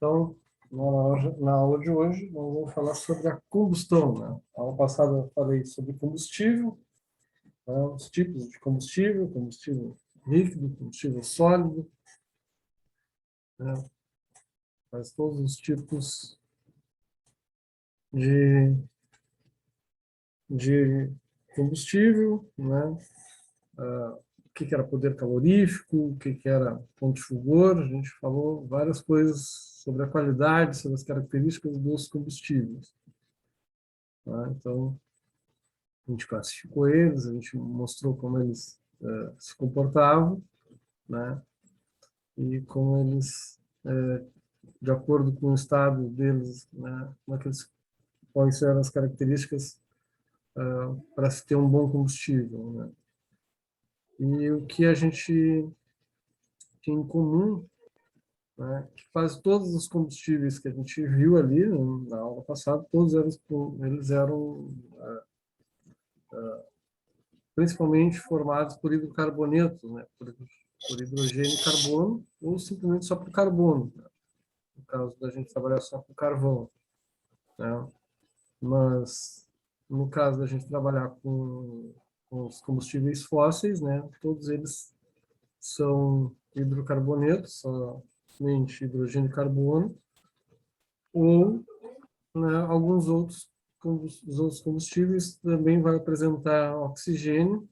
Então, na aula de hoje, nós vamos falar sobre a combustão, né? Na aula passada eu falei sobre combustível, né? Os tipos de combustível, combustível líquido, combustível sólido, né? Mas todos os tipos de, de combustível, né? O que era poder calorífico, o que era ponto de fulgor, a gente falou várias coisas sobre a qualidade, sobre as características dos combustíveis. Tá? Então, a gente classificou eles, a gente mostrou como eles se comportavam, né? E como eles, de acordo com o estado deles, né? Quais eram as características para se ter um bom combustível, né? E o que a gente tem em comum, né? Que quase todos os combustíveis que a gente viu ali, né, na aula passada, todos eles eram principalmente formados por hidrocarbonetos, né? Por hidrogênio e carbono, ou simplesmente só por carbono, né? No caso da gente trabalhar só com carvão, né? Mas no caso da gente trabalhar com os combustíveis fósseis, né? Todos eles são hidrocarbonetos, somente hidrogênio e carbono, ou, né, os outros combustíveis também vai apresentar oxigênio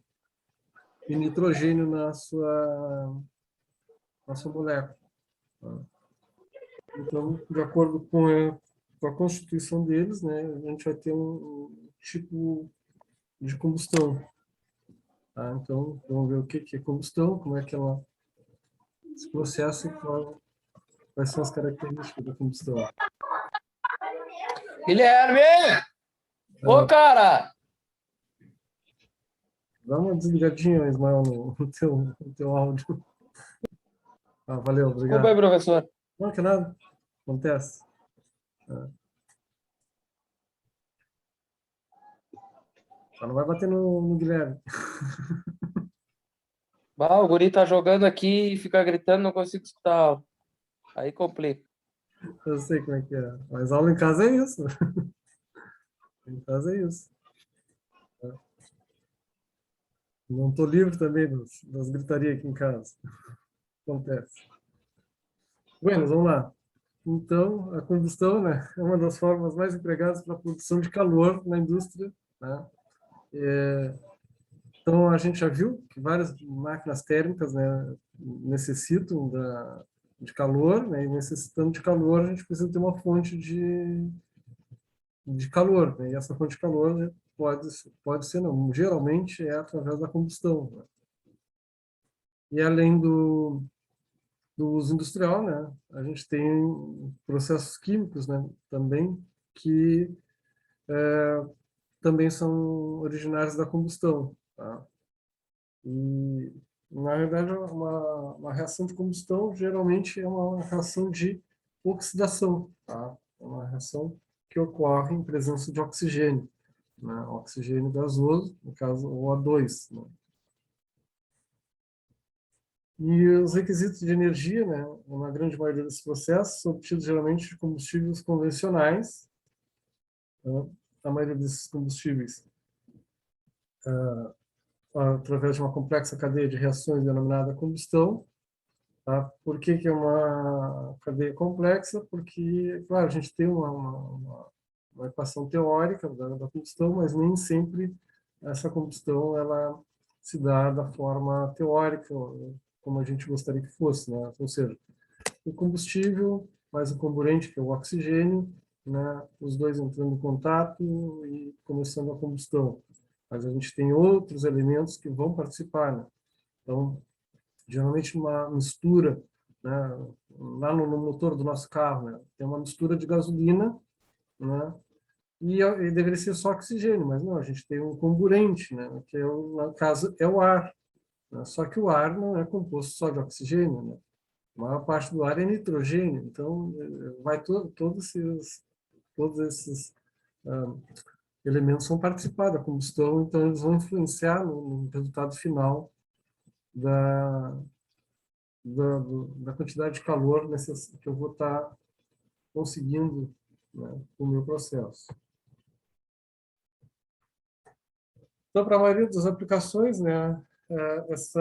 e nitrogênio na sua molécula. Tá? Então, de acordo com a constituição deles, né, a gente vai ter um tipo de combustão. Tá? Então, vamos ver o que é combustão, como é que ela se processa e quais são as características da combustão. Guilherme! Ô, cara! Dá uma desligadinha, Ismael, no teu áudio. Valeu, obrigado. Desculpa aí, professor. Não, que nada. Acontece. Só não vai bater no Guilherme. O guri tá jogando aqui e fica gritando, não consigo escutar. Aí complica. Eu sei como é que é. Mas aula em casa é isso. Em casa é isso. Não estou livre também das gritarias aqui em casa. Acontece. Bueno, vamos lá. Então, a combustão, né, é uma das formas mais empregadas para a produção de calor na indústria, né? Então, a gente já viu que várias máquinas térmicas, né, necessitam de calor, né, e necessitando de calor, a gente precisa ter uma fonte de calor, né, e essa fonte de calor, né, pode ser, não, geralmente é através da combustão, né? E além do uso industrial, né, a gente tem processos químicos, né, também, que também são originários da combustão, tá? E, na verdade, uma reação de combustão geralmente é uma reação de oxidação, tá? É uma reação que ocorre em presença de oxigênio, né? Oxigênio gasoso, no caso, o O2, né? E os requisitos de energia, né, na grande maioria desses processos, são obtidos geralmente de combustíveis convencionais, né? A maioria desses combustíveis através de uma complexa cadeia de reações denominada combustão. Tá? Por que é uma cadeia complexa? Porque, claro, a gente tem uma equação teórica da combustão, mas nem sempre essa combustão ela se dá da forma teórica, como a gente gostaria que fosse, né? Ou seja, o combustível mais o comburente, que é o oxigênio, né? Os dois entrando em contato e começando a combustão. Mas a gente tem outros elementos que vão participar, né? Então, geralmente uma mistura, né, lá no motor do nosso carro, né, tem uma mistura de gasolina, né, e deveria ser só oxigênio, mas não, a gente tem um comburente, né, que é no caso é o ar, né, só que o ar não é composto só de oxigênio, né, a maior parte do ar é nitrogênio, então vai todos esses ah, elementos vão participar da combustão, então eles vão influenciar no resultado final da, da quantidade de calor que eu vou estar conseguindo, né, o meu processo. Então, para a maioria das aplicações, né, essa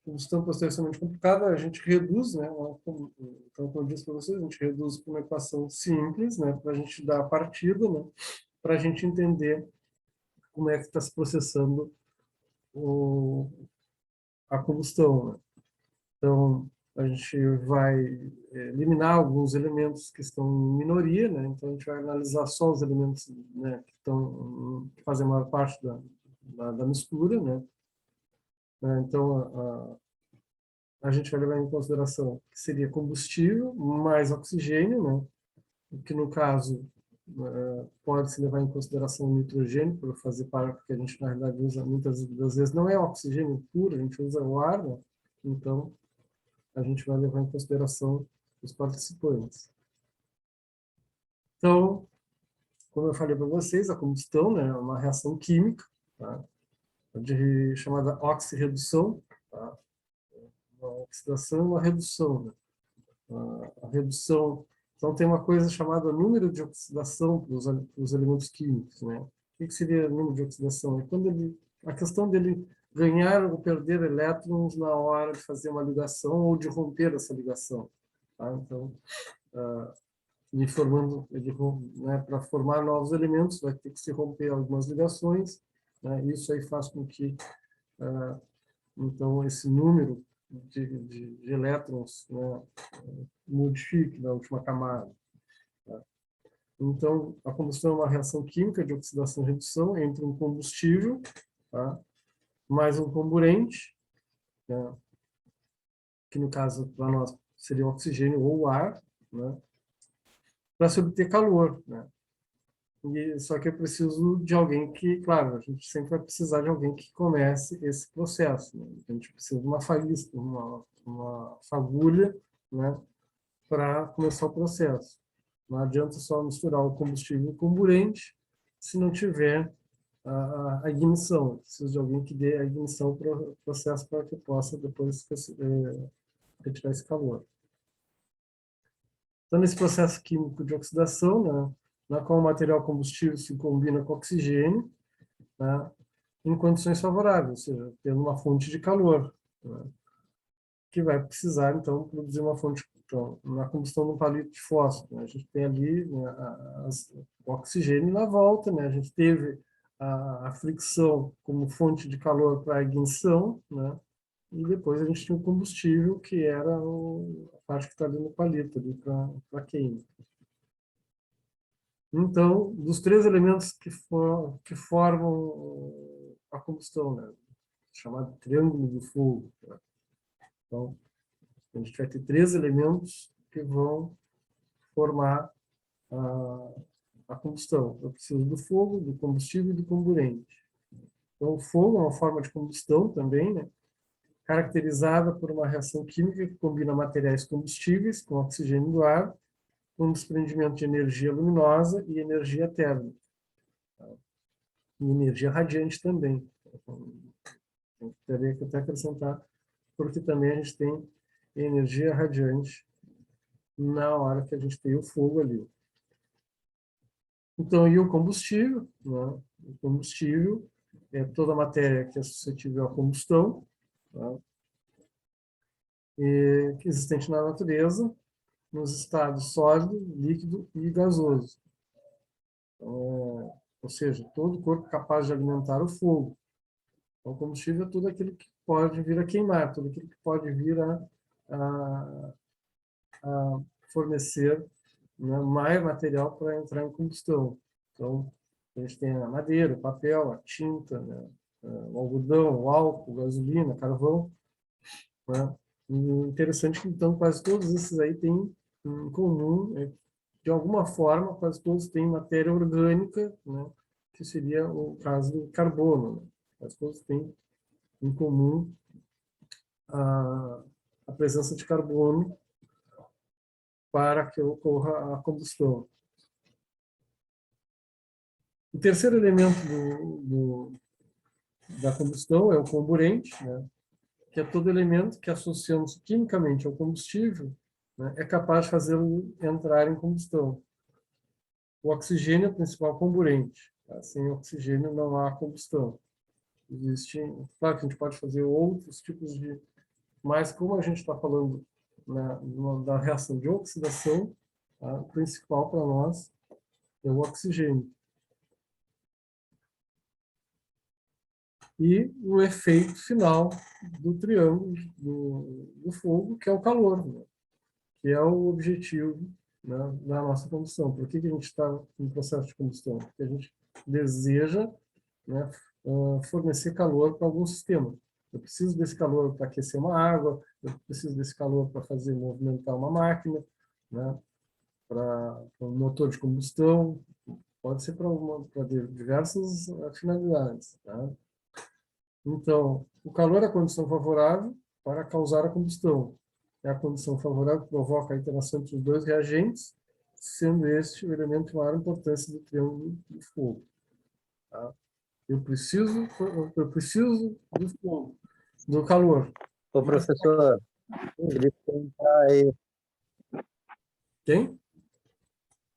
combustão posteriormente complicada, a gente reduz, né, então, como eu disse para vocês, a gente reduz para uma equação simples, né, para a gente dar a partida, né, para a gente entender como é que está se processando a combustão, né? Então, a gente vai eliminar alguns elementos que estão em minoria, né? Então, a gente vai analisar só os elementos, né, que fazem a maior parte da mistura, né? Então, a gente vai levar em consideração que seria combustível mais oxigênio, né? Que no caso pode-se levar em consideração o nitrogênio, para fazer parte, porque a gente na realidade usa muitas das vezes, não é oxigênio puro, a gente usa o ar, né? Então a gente vai levar em consideração os participantes. Então, como eu falei para vocês, a combustão, né, é uma reação química, tá? Chamada oxirredução, tá? Uma oxidação e uma redução, né? A redução, então tem uma coisa chamada número de oxidação para os elementos químicos, né? O que seria número de oxidação? É quando a questão dele ganhar ou perder elétrons na hora de fazer uma ligação ou de romper essa ligação, tá? Então, né, para formar novos elementos vai ter que se romper algumas ligações, né? Isso aí faz com que então esse número de elétrons, né, modifique na última camada. Tá? Então, a combustão é uma reação química de oxidação e redução entre um combustível, tá, mais um comburente, né, que no caso para nós seria o oxigênio ou o ar, né, para se obter calor, né? Só que eu preciso de alguém que, claro, a gente sempre vai precisar de alguém que comece esse processo, né? A gente precisa de uma faísca, uma fagulha, né, para começar o processo. Não adianta só misturar o combustível e o comburente se não tiver a ignição. Preciso de alguém que dê a ignição para o processo para que possa depois retirar esse calor. Então, nesse processo químico de oxidação, né, na qual o material combustível se combina com oxigênio, né, em condições favoráveis, ou seja, tendo uma fonte de calor, né, que vai precisar, então, produzir uma fonte. Então, na combustão de um palito de fósforo, né, a gente tem ali, né, o oxigênio na volta, né, a gente teve a fricção como fonte de calor para a ignição, né, e depois a gente tinha o combustível, que era a parte que está ali no palito, ali para queima. Então, dos três elementos que formam a combustão, né, chamado triângulo do fogo. Né? Então, a gente vai ter três elementos que vão formar a combustão. Eu preciso do fogo, do combustível e do comburente. Então, o fogo é uma forma de combustão também, né? Caracterizada por uma reação química que combina materiais combustíveis com oxigênio do ar, com desprendimento de energia luminosa e energia térmica. Tá? E energia radiante também. Então, teria que até acrescentar, porque também a gente tem energia radiante na hora que a gente tem o fogo ali. Então, e o combustível? Né? O combustível é toda a matéria que é suscetível à combustão, tá? E que é existente na natureza, nos estados sólido, líquido e gasoso. Então, ou seja, todo o corpo capaz de alimentar o fogo. Então, o combustível é tudo aquilo que pode vir a queimar, tudo aquilo que pode vir a fornecer, né, mais material para entrar em combustão. Então, a gente tem a madeira, o papel, a tinta, né, o algodão, o álcool, gasolina, carvão. Né? E interessante que, então, quase todos esses aí têm em comum, de alguma forma, quase todos têm matéria orgânica, né, que seria o caso do carbono. Né? Quase todos têm em comum a presença de carbono para que ocorra a combustão. O terceiro elemento da combustão é o comburente, né, que é todo elemento que, associamos quimicamente ao combustível, né, é capaz de fazê-lo entrar em combustão. O oxigênio é o principal comburente. Tá? Sem oxigênio não há combustão. Existe, claro que a gente pode fazer outros tipos de... Mas como a gente está falando da reação de oxidação, tá? O principal para nós é o oxigênio. E o efeito final do triângulo do fogo, que é o calor, né? Que é o objetivo, né, da nossa combustão. Por que a gente está no processo de combustão? Porque a gente deseja, né, fornecer calor para algum sistema. Eu preciso desse calor para aquecer uma água, eu preciso desse calor para fazer movimentar uma máquina, né, para um motor de combustão, pode ser para diversas finalidades. Tá? Então, o calor é a condição favorável para causar a combustão. É a condição favorável que provoca a interação entre os dois reagentes, sendo este o elemento de maior importância do triângulo do fogo. Tá? Eu preciso do fogo, do calor. Ô, professor, Felipe quer entrar aí. Quem?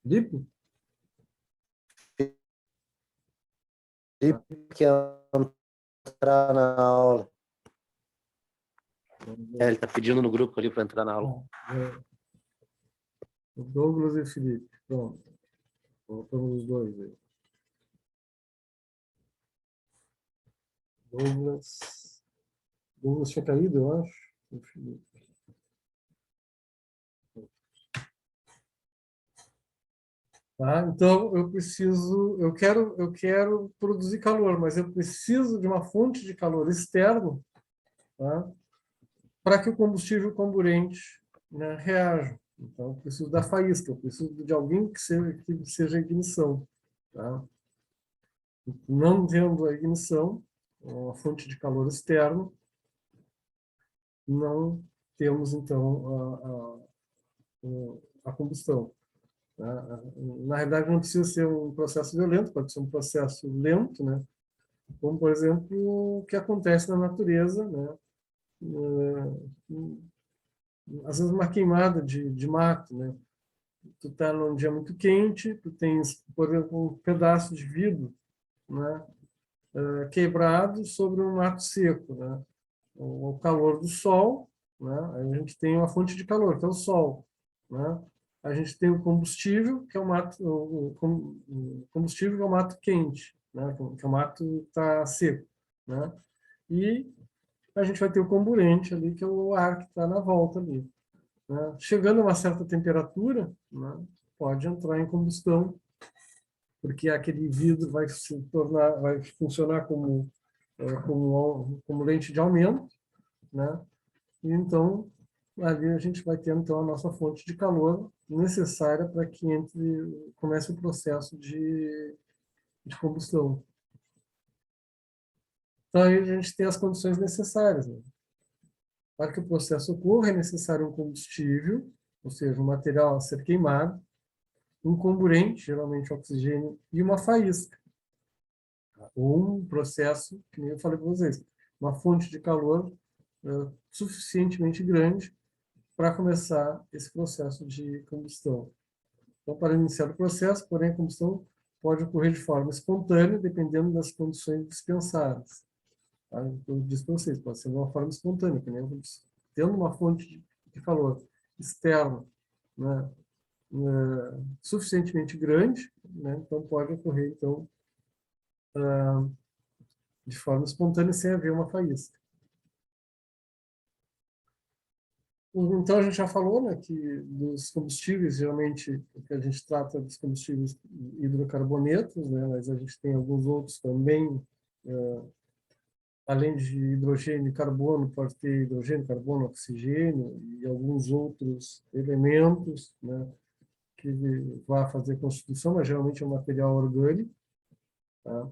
Felipe? Felipe quer entrar na aula. Ele está pedindo no grupo ali para entrar na aula. O Douglas e o Felipe. Pronto. Voltamos os dois aí. Douglas tinha caído, eu acho. O Felipe. Tá? Então, eu quero produzir calor, mas eu preciso de uma fonte de calor externo, tá? Para que o combustível comburente, né, reaja. Então, eu preciso da faísca, eu preciso de alguém que seja a ignição. Tá? Não tendo a ignição, a fonte de calor externo, não temos, então, a combustão. Na realidade, não precisa ser um processo violento, pode ser um processo lento, né? Como, por exemplo, o que acontece na natureza, né? Às vezes uma queimada de mato, né? Tu está num dia muito quente, tu tens, por exemplo, um pedaço de vidro, né? Quebrado sobre um mato seco, né? O calor do sol, né? A gente tem uma fonte de calor, que é o sol, né? A gente tem o combustível, que é o mato, o combustível que é o mato quente, né? Que o mato está seco, né? E a gente vai ter o comburente ali, que é o ar que está na volta ali, né? Chegando a uma certa temperatura, né? Pode entrar em combustão, porque aquele vidro vai funcionar como lente de aumento, né? E então ali a gente vai ter então a nossa fonte de calor necessária para que comece o processo de combustão. Então aí a gente tem as condições necessárias, né? Para que o processo ocorra é necessário um combustível, ou seja, um material a ser queimado, um comburente, geralmente oxigênio, e uma faísca. Ou um processo, que nem eu falei para vocês, uma fonte de calor suficientemente grande para começar esse processo de combustão. Então, para iniciar o processo, porém, a combustão pode ocorrer de forma espontânea, dependendo das condições dispensadas. Tá? Eu disse para vocês, pode ser de uma forma espontânea, que nem eu disse. Tendo uma fonte de calor externa, né, suficientemente grande, né, então pode ocorrer então de forma espontânea sem haver uma faísca. Então a gente já falou, né, que dos combustíveis, geralmente o que a gente trata dos combustíveis hidrocarbonetos, né, mas a gente tem alguns outros também, além de hidrogênio e carbono, pode ter hidrogênio, carbono, oxigênio e alguns outros elementos, né, que vai fazer constituição, mas geralmente é um material orgânico. Tá?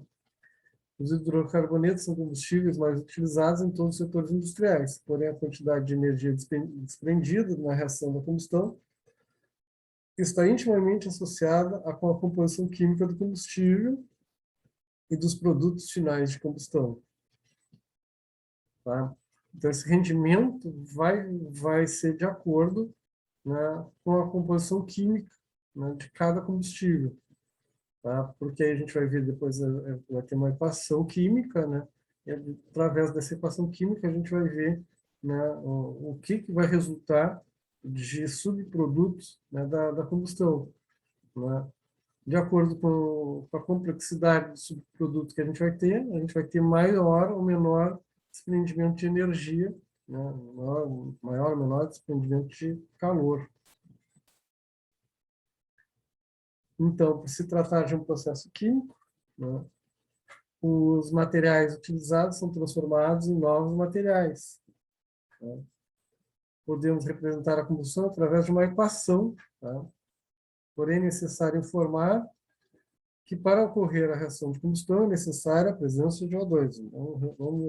Os hidrocarbonetos são combustíveis mais utilizados em todos os setores industriais, porém a quantidade de energia desprendida na reação da combustão está intimamente associada com a composição química do combustível e dos produtos finais de combustão. Tá? Então, esse rendimento vai ser de acordo né, com a composição química, né, de cada combustível. Tá? Porque aí a gente vai ver depois, vai ter uma equação química, né? E através dessa equação química a gente vai ver, né, o que vai resultar de subprodutos, né, da combustão, né? De acordo com a complexidade do subproduto que a gente vai ter maior ou menor desprendimento de energia, né? Maior ou menor desprendimento de calor. Então, por se tratar de um processo químico, né, os materiais utilizados são transformados em novos materiais, né? Podemos representar a combustão através de uma equação, tá? Porém, é necessário informar que para ocorrer a reação de combustão é necessária a presença de O2. Então,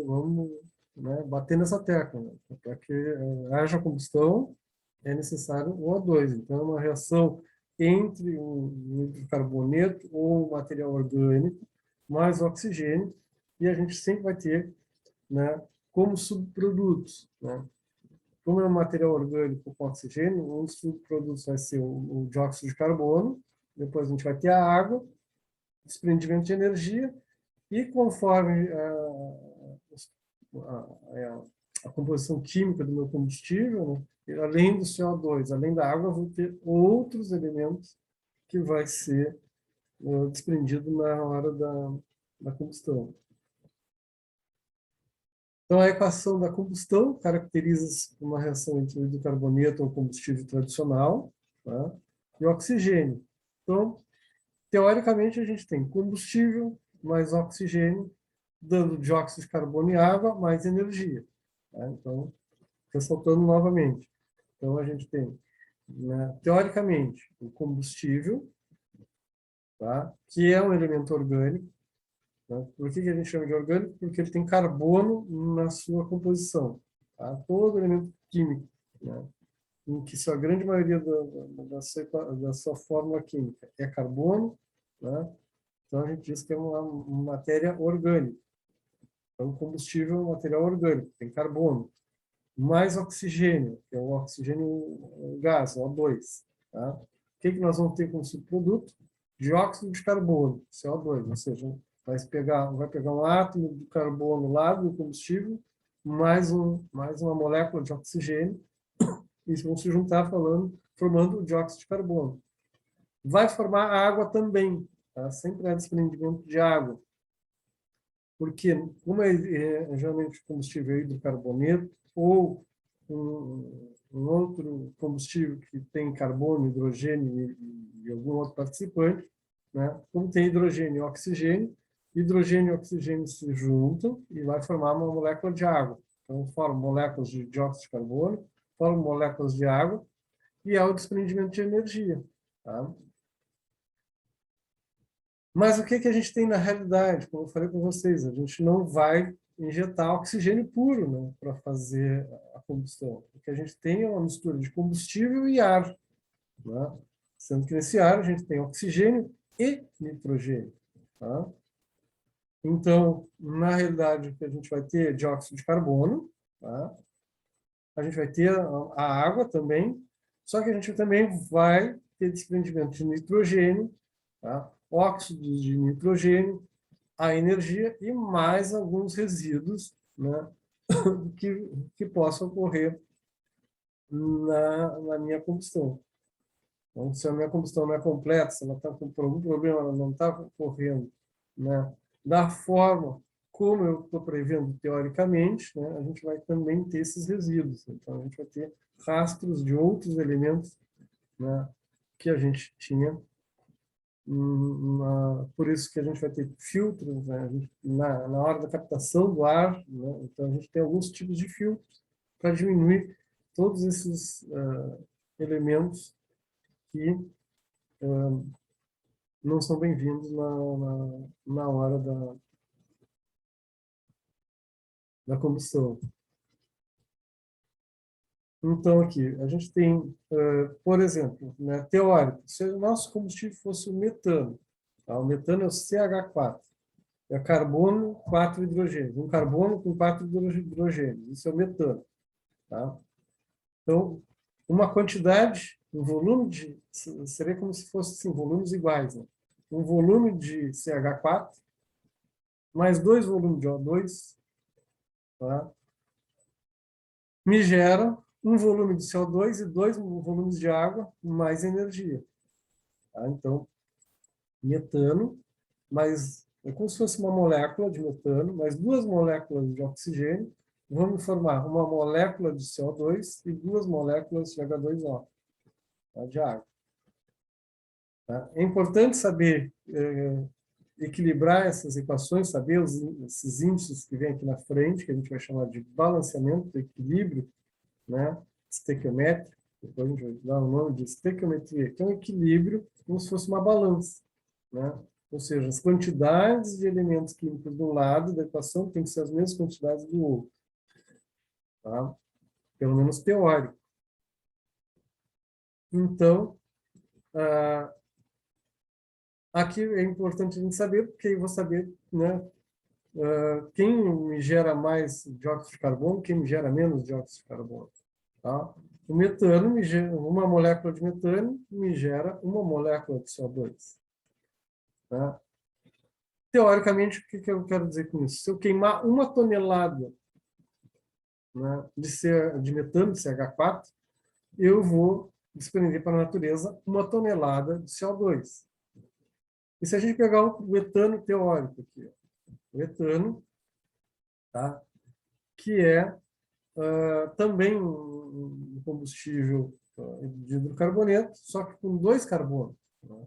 vamos, né, bater nessa tecla, né? Para que haja combustão é necessário o O2. Então, é uma reação entre um carboneto ou um material orgânico mais oxigênio, e a gente sempre vai ter, né, como subprodutos, né? Como é um material orgânico com oxigênio, um dos subprodutos vai ser o dióxido de carbono, depois a gente vai ter a água, desprendimento de energia, e conforme a composição química do meu combustível, né, além do CO2, além da água, eu vou ter outros elementos que vai ser desprendido na hora da combustão. Então, a equação da combustão caracteriza uma reação entre o hidrocarboneto, ou combustível tradicional, tá, e o oxigênio. Então, teoricamente, a gente tem combustível mais oxigênio, dando dióxido de carbono e água mais energia. Tá? Então, ressaltando novamente. Então, a gente tem, né, teoricamente, o combustível, tá, que é um elemento orgânico. Né? Por que a gente chama de orgânico? Porque ele tem carbono na sua composição. Tá? Todo elemento químico, né, em que sua grande maioria da sua fórmula química é carbono, né? Então a gente diz que é uma matéria orgânica. Então, o combustível é um material orgânico, tem carbono, mais oxigênio, que é o oxigênio gás, o O2. Tá? O que nós vamos ter como subproduto? Dióxido de carbono, CO2, ou seja, vai pegar um átomo de carbono lá do combustível, mais uma molécula de oxigênio, e vão se juntar formando o dióxido de carbono. Vai formar água também, tá? Sempre há desprendimento de água. Porque, como geralmente o combustível é hidrocarboneto, ou um outro combustível que tem carbono, hidrogênio e algum outro participante, né? Como tem hidrogênio e oxigênio se juntam e vai formar uma molécula de água. Então, formam moléculas de dióxido de carbono, formam moléculas de água, e há o desprendimento de energia. Tá? Mas o que a gente tem na realidade? Como eu falei para vocês, a gente não vai injetar oxigênio puro, né, para fazer a combustão. O que a gente tem é uma mistura de combustível e ar. Né? Sendo que nesse ar a gente tem oxigênio e nitrogênio. Tá? Então, na realidade, o que a gente vai ter é dióxido de carbono, tá? A gente vai ter a água também, só que a gente também vai ter desprendimento de nitrogênio, tá? Óxidos de nitrogênio, a energia e mais alguns resíduos, né, que possam ocorrer na minha combustão. Então, se a minha combustão não é completa, se ela está com algum problema, ela não está ocorrendo, né, da forma como eu estou prevendo teoricamente, né, a gente vai também ter esses resíduos. Então, a gente vai ter rastros de outros elementos, né, que a gente tinha. Por isso que a gente vai ter filtros, né, na hora da captação do ar, né, então a gente tem alguns tipos de filtros para diminuir todos esses elementos que não são bem-vindos na hora da combustão. Então, aqui, a gente tem, por exemplo, né, teórico, se o nosso combustível fosse o metano, tá? O metano é o CH4, é carbono, 4 hidrogênios, um carbono com 4 hidrogênios, isso é o metano. Tá? Então, uma quantidade, um volume de... Seria como se fosse assim, volumes iguais, né? Um volume de CH4 mais 2 volumes de O2, tá? Me gera um volume de CO2 e 2 volumes de água mais energia. Tá? Então, metano, mais, é como se fosse uma molécula de metano, mais 2 moléculas de oxigênio, vamos formar uma molécula de CO2 e 2 moléculas de H2O, tá? De água. Tá? É importante saber equilibrar essas equações, saber esses índices que vem aqui na frente, que a gente vai chamar de balanceamento, equilíbrio, né? Estequiométrico, depois a gente vai dar o nome de estequiometria, que é um equilíbrio como se fosse uma balança, né? Ou seja, as quantidades de elementos químicos de um lado da equação têm que ser as mesmas quantidades do outro, tá? Pelo menos teórico. Então, aqui é importante a gente saber, porque eu vou saber, né, quem me gera mais dióxido de carbono, quem me gera menos dióxido de carbono. Tá? O metano, uma molécula de metano me gera uma molécula de CO2. Tá? Teoricamente, o que eu quero dizer com isso? Se eu queimar uma tonelada, né, de metano, de CH4, eu vou desprender para a natureza uma tonelada de CO2. E se a gente pegar o etano teórico aqui, o etano, tá? Que é também um combustível de hidrocarboneto, só que com 2 carbonos. Né?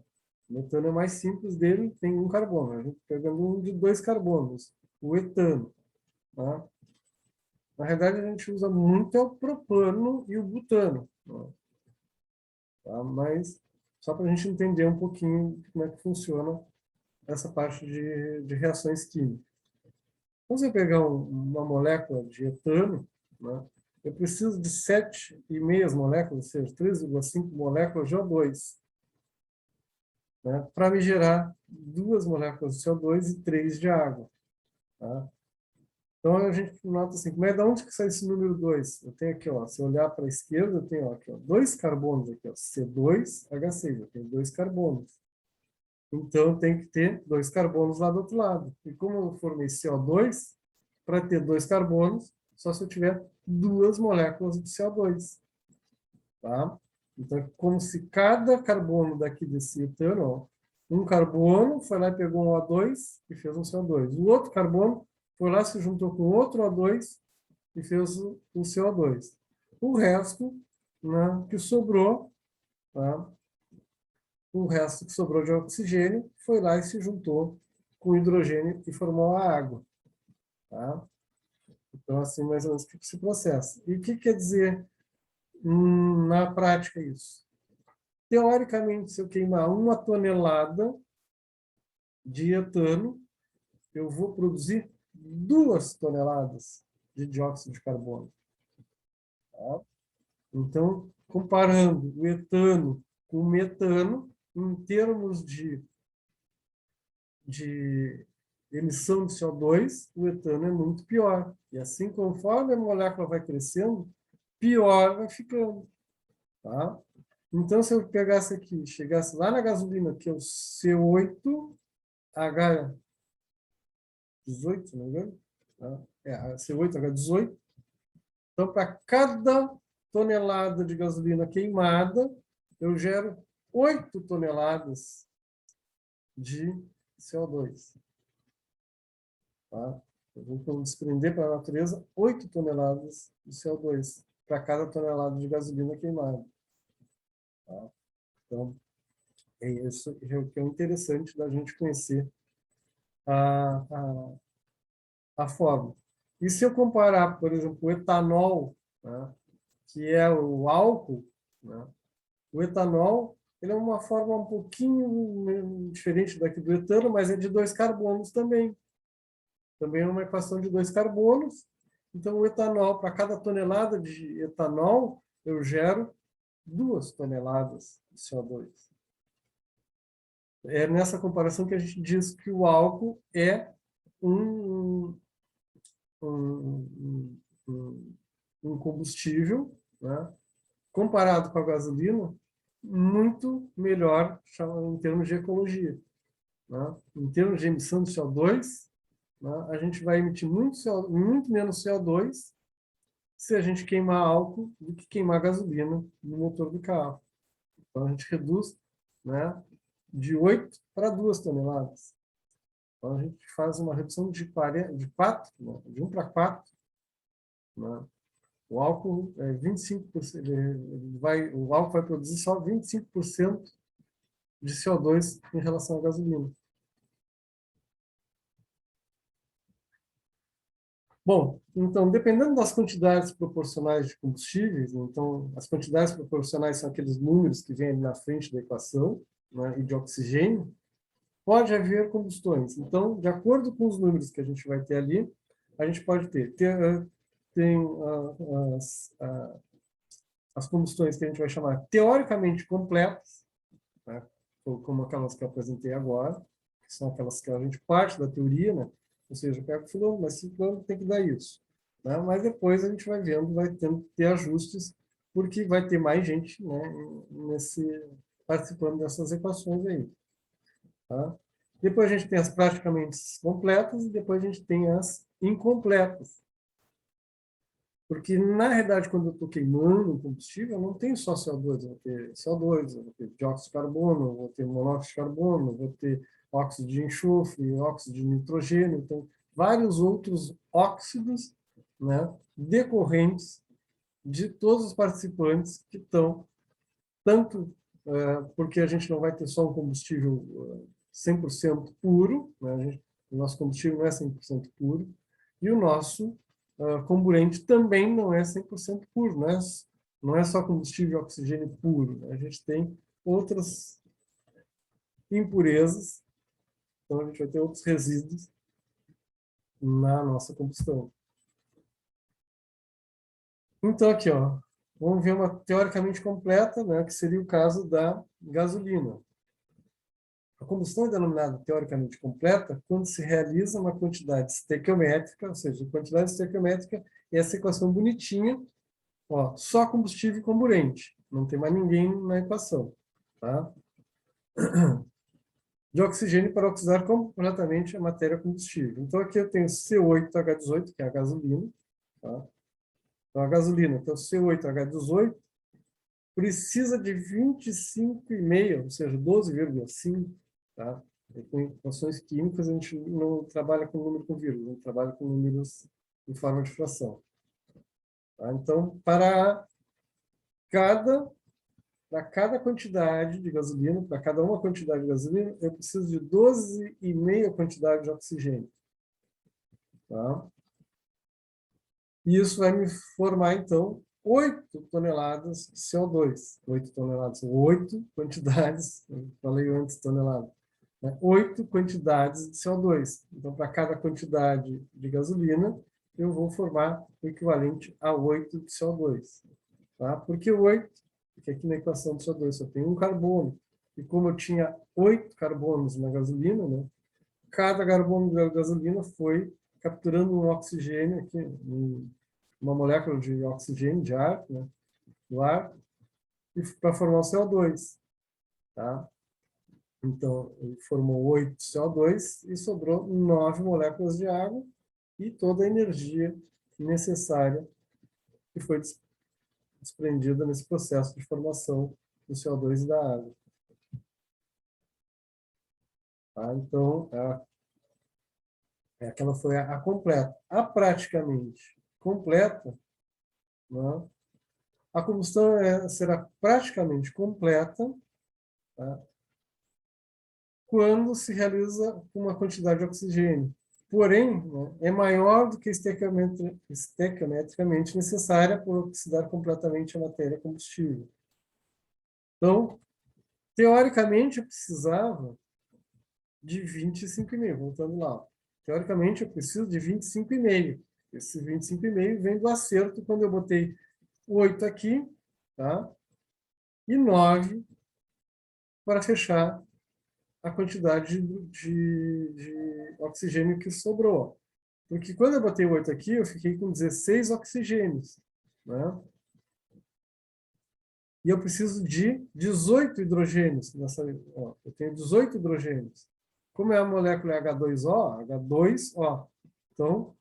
O metano é mais simples dele, tem um carbono. A gente pegando um de 2 carbonos, o etano. Tá? Na realidade, a gente usa muito o propano e o butano. Né? Tá? Mas só para a gente entender um pouquinho como é que funciona essa parte de reações químicas. Então, se eu pegar uma molécula de etano, né, eu preciso de 7,5 moléculas, ou seja, 3,5 moléculas de O2, né, para me gerar 2 moléculas de CO2 e 3 de água. Tá? Então, a gente nota assim, de onde que sai esse número 2? Eu tenho aqui, ó, se eu olhar para a esquerda, eu tenho aqui, ó, 2 carbonos, aqui, ó, C2H6, eu tenho 2 carbonos. Então, tem que ter 2 carbonos lá do outro lado. E como eu formei CO2, para ter 2 carbonos, só se eu tiver 2 moléculas de CO2. Tá? Então, é como se cada carbono daqui desse etano, ó, um carbono foi lá e pegou um O2 e fez um CO2. O outro carbono foi lá, se juntou com outro O2 e fez um CO2. O resto, né, que sobrou, tá? O resto que sobrou de oxigênio foi lá e se juntou com hidrogênio e formou a água. Tá? Então, assim, mais ou menos, o que se processa. E o que quer dizer na prática isso? Teoricamente, se eu queimar 1 tonelada de etano, eu vou produzir 2 toneladas de dióxido de carbono. Tá? Então, comparando o etano com o metano, em termos de emissão de CO2, o etano é muito pior. E assim, conforme a molécula vai crescendo, pior vai ficando. Tá? Então, se eu pegasse aqui, chegasse lá na gasolina, que é o C8H18, se não me engano, tá? C8H18, então, para cada tonelada de gasolina queimada, eu gero 8 toneladas de CO2. Tá? Eu vou desprender para a natureza 8 toneladas de CO2 para cada tonelada de gasolina queimada. Tá? Então, é isso que é interessante da gente conhecer a, a, a fórmula. E se eu comparar, por exemplo, o etanol, né, que é o álcool, né, o etanol ele é uma forma um pouquinho diferente daqui do etano, mas é de 2 carbonos também. Também é uma equação de 2 carbonos. Então, o etanol, para cada tonelada de etanol, eu gero 2 toneladas de CO2. É nessa comparação que a gente diz que o álcool é um, um, um combustível, né, comparado com a gasolina, muito melhor em termos de ecologia. Né? Em termos de emissão de CO2, né, a gente vai emitir muito menos CO2 se a gente queimar álcool do que queimar gasolina no motor do carro. Então, a gente reduz, né, de 8 para 2 toneladas. Então, a gente faz uma redução de 4, né, de 1 para 4. Né? O álcool é 25%, o álcool vai produzir só 25% de CO2 em relação à gasolina. Bom, então, dependendo das quantidades proporcionais de combustíveis, então, as quantidades proporcionais são aqueles números que vêm ali na frente da equação, né, e de oxigênio, pode haver combustões. Então, de acordo com os números que a gente vai ter ali, a gente pode tem as combustões que a gente vai chamar teoricamente completas, né, como aquelas que eu apresentei agora, que são aquelas que a gente parte da teoria, né? Ou seja, pega o fulano, mas fulano tem que dar isso. Né? Mas depois a gente vai vendo, vai tendo que ter ajustes, porque vai ter mais gente, né, participando dessas equações aí. Tá? Depois a gente tem as praticamente completas e depois a gente tem as incompletas. Porque, na realidade, quando eu estou queimando um combustível, eu não tenho só CO2, eu vou ter CO2, eu vou ter dióxido de carbono, eu vou ter monóxido de carbono, eu vou ter óxido de enxofre, óxido de nitrogênio, então, vários outros óxidos, né, decorrentes de todos os participantes que estão, tanto porque a gente não vai ter só um combustível 100% puro, né, o nosso combustível não é 100% puro, e o nosso comburente também não é 100% puro, não é só combustível e oxigênio puro. Né? A gente tem outras impurezas, então a gente vai ter outros resíduos na nossa combustão. Então, aqui, ó, vamos ver uma teoricamente completa, né, que seria o caso da gasolina. A combustão é denominada teoricamente completa quando se realiza uma quantidade estequiométrica, ou seja, a quantidade estequiométrica é essa equação bonitinha, ó, só combustível e comburente, não tem mais ninguém na equação, tá? De oxigênio para oxidar completamente a matéria combustível. Então, aqui eu tenho C8H18, que é a gasolina, tá? Então, a gasolina, então C8H18, precisa de 25,5, ou seja, 12,5, tá? Com equações químicas, a gente não trabalha com número com vírgula, a gente trabalha com números em forma de fração. Tá? Então, para cada quantidade de gasolina, para cada uma quantidade de gasolina, eu preciso de 12,5 quantidade de oxigênio. Tá? E isso vai me formar, então, 8 toneladas de CO2. 8 toneladas, 8 quantidades, eu falei antes tonelada, né? 8 quantidades de CO2. Então, para cada quantidade de gasolina, eu vou formar o equivalente a 8 de CO2. Tá? Por que 8? Porque aqui na equação do CO2 só tem um carbono. E como eu tinha 8 carbonos na gasolina, né? Cada carbono da gasolina foi capturando um oxigênio aqui, uma molécula de oxigênio, de ar, né, do ar, para formar o CO2. Tá? Então, ele formou 8 CO2 e sobrou 9 moléculas de água e toda a energia necessária que foi desprendida nesse processo de formação do CO2 e da água. Tá? Então, aquela foi a completa. A praticamente completa, né? A combustão será praticamente completa, tá? Quando se realiza uma quantidade de oxigênio. Porém, né, é maior do que estequiometricamente necessária para oxidar completamente a matéria combustível. Então, teoricamente, eu precisava de 25,5, voltando lá. Teoricamente, eu preciso de 25,5. Esse 25,5 vem do acerto quando eu botei 8 aqui, tá? E 9 para fechar a quantidade de oxigênio que sobrou. Porque quando eu botei 8 aqui, eu fiquei com 16 oxigênios. Né? e eu preciso de 18 hidrogênios. Eu tenho 18 hidrogênios. Como é a molécula H2O, H2O, então,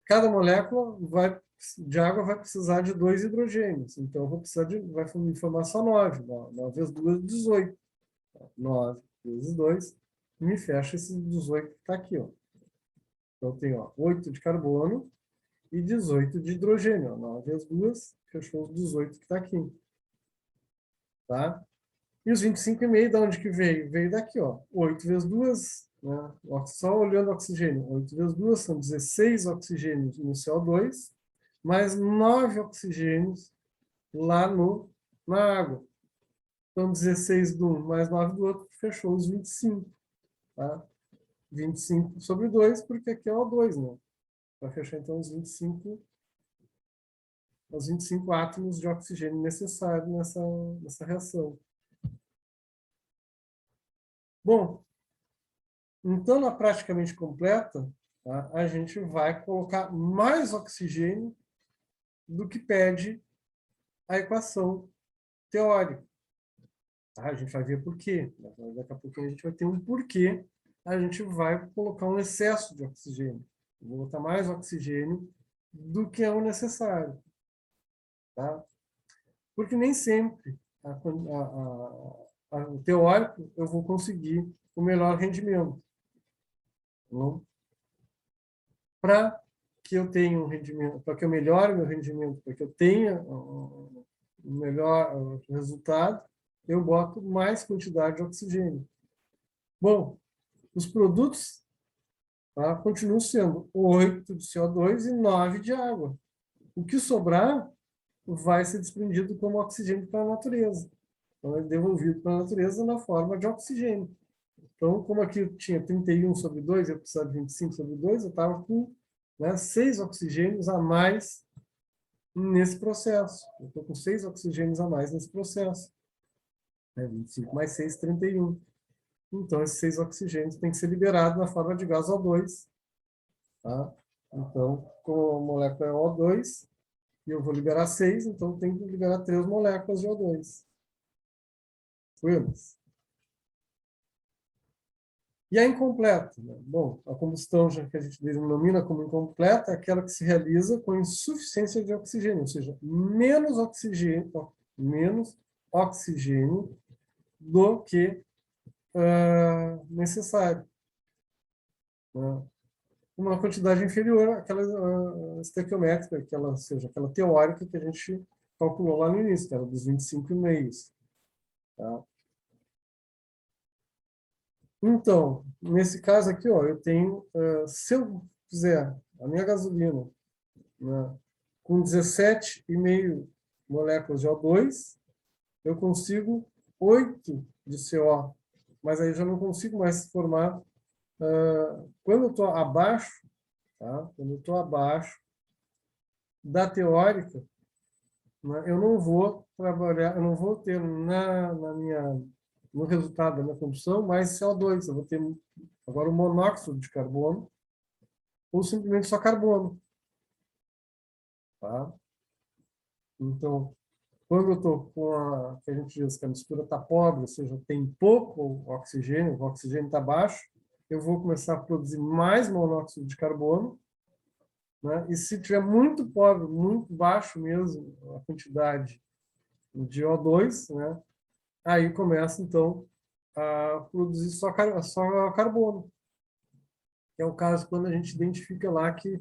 cada molécula de água vai precisar de 2 hidrogênios. Então, eu vou precisar vai me formar só 9. 9 vezes 2, 18. 9 vezes 2, me fecha esses 18 que está aqui. Ó. Então, eu tenho 8 de carbono e 18 de hidrogênio. Ó. 9 vezes 2, fechou os 18 que está aqui. Tá? E os 25,5, de onde que veio? Veio daqui. Ó. 8 vezes 2, né? Só olhando o oxigênio. 8 vezes 2 são 16 oxigênios no CO2, mais 9 oxigênios lá na água. Então, 16 de um mais 9 do outro, fechou os 25. Tá? 25 sobre 2, porque aqui é O2, né? Vai fechar, então, os 25 átomos de oxigênio necessários nessa reação. Bom, então, na praticamente completa, tá, a gente vai colocar mais oxigênio do que pede a equação teórica. Tá? A gente vai ver por quê. Daqui a pouco a gente vai ter um porquê. A gente vai colocar um excesso de oxigênio. Vou botar mais oxigênio do que é o necessário. Tá? Porque nem sempre o teórico eu vou conseguir o melhor rendimento. Para que eu tenha um rendimento, para que eu melhore meu rendimento, para que eu tenha um melhor resultado, eu boto mais quantidade de oxigênio. Bom, os produtos, tá, continuam sendo 8 de CO2 e 9 de água. O que sobrar vai ser desprendido como oxigênio para a natureza. Então, é devolvido para a natureza na forma de oxigênio. Então, como aqui eu tinha 31 sobre 2, eu precisava de 25 sobre 2, eu estava com 6 oxigênios a mais nesse processo. Eu estou com 6 oxigênios a mais nesse processo. 25 mais 6, 31. Então, esses 6 oxigênios têm que ser liberados na forma de gás O2. Tá? Então, como a molécula é O2, e eu vou liberar 6, então tem que liberar 3 moléculas de O2. Willis. E a incompleta? Né? Bom, a combustão que a gente denomina como incompleta é aquela que se realiza com insuficiência de oxigênio, ou seja, menos oxigênio do que necessário. Né? Uma quantidade inferior àquela estequiométrica, ou seja, aquela teórica que a gente calculou lá no início, que era dos 25,5. Tá? Então, nesse caso aqui, ó, eu tenho, se eu fizer a minha gasolina, né, com 17,5 moléculas de O2, eu consigo 8 de CO, mas aí eu já não consigo mais formar. Quando eu estou abaixo, tá? Quando eu estou abaixo da teórica, né, eu não vou trabalhar, eu não vou ter no resultado da minha combustão mais CO2, eu vou ter agora o monóxido de carbono ou simplesmente só carbono. Tá? Então, quando eu estou com que a gente diz que a mistura está pobre, ou seja, tem pouco oxigênio, o oxigênio está baixo, eu vou começar a produzir mais monóxido de carbono, né? E se tiver muito pobre, muito baixo mesmo a quantidade de O2, né? Aí começa, então, a produzir só carbono. Que é o caso quando a gente identifica lá que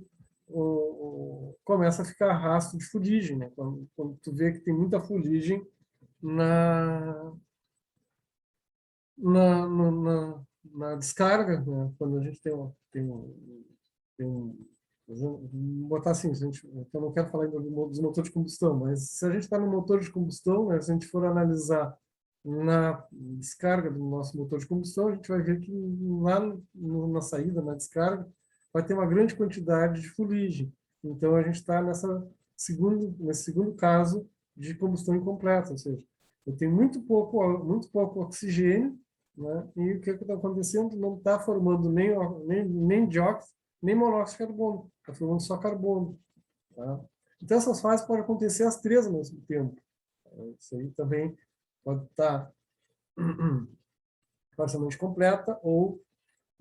começa a ficar rastro de fuligem, né? Quando tu vê que tem muita fuligem na descarga, né? Quando a gente vou botar assim, eu não quero falar ainda dos motores de combustão, mas se a gente está no motor de combustão, né, se a gente for analisar na descarga do nosso motor de combustão, a gente vai ver que lá na saída, na descarga, vai ter uma grande quantidade de fuligem. Então, a gente está nesse segundo caso de combustão incompleta, ou seja, eu tenho muito pouco oxigênio, né, e o que está acontecendo? Não está formando nem dióxido, nem monóxido de carbono, está formando só carbono. Tá? Então, essas fases podem acontecer as 3 ao mesmo tempo. Isso aí também pode estar parcialmente completa ou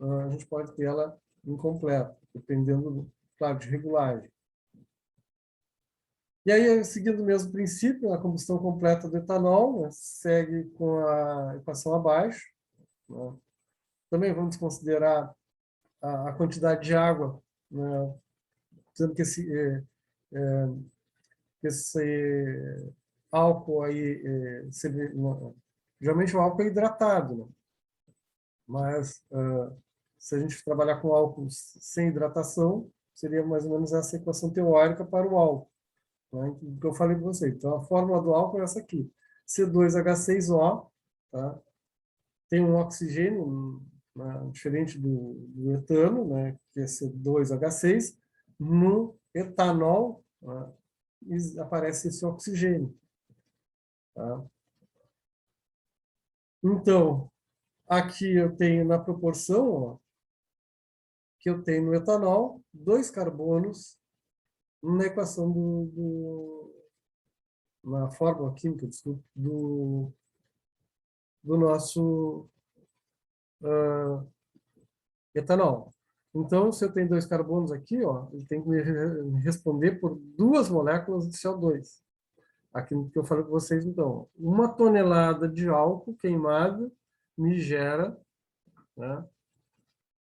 a gente pode ter ela incompleta, dependendo, claro, de regulagem. E aí, seguindo o mesmo princípio, a combustão completa do etanol, né, segue com a equação abaixo, né? Também vamos considerar a quantidade de água, né, dizendo que esse álcool aí, geralmente o álcool é hidratado, né? Mas se a gente trabalhar com álcool sem hidratação, seria mais ou menos essa equação teórica para o álcool, né, que eu falei para você. Então, a fórmula do álcool é essa aqui. C2H6O, tá? Tem um oxigênio, né, diferente do etano, né, que é C2H6. No etanol, né, aparece esse oxigênio. Tá? Então, aqui eu tenho na proporção, ó, que eu tenho no etanol, 2 carbonos na equação na fórmula química, desculpa, do nosso etanol. Então, se eu tenho 2 carbonos aqui, ó, ele tem que me responder por 2 moléculas de CO2. Aquilo que eu falei para vocês, então, 1 tonelada de álcool queimado me gera, né,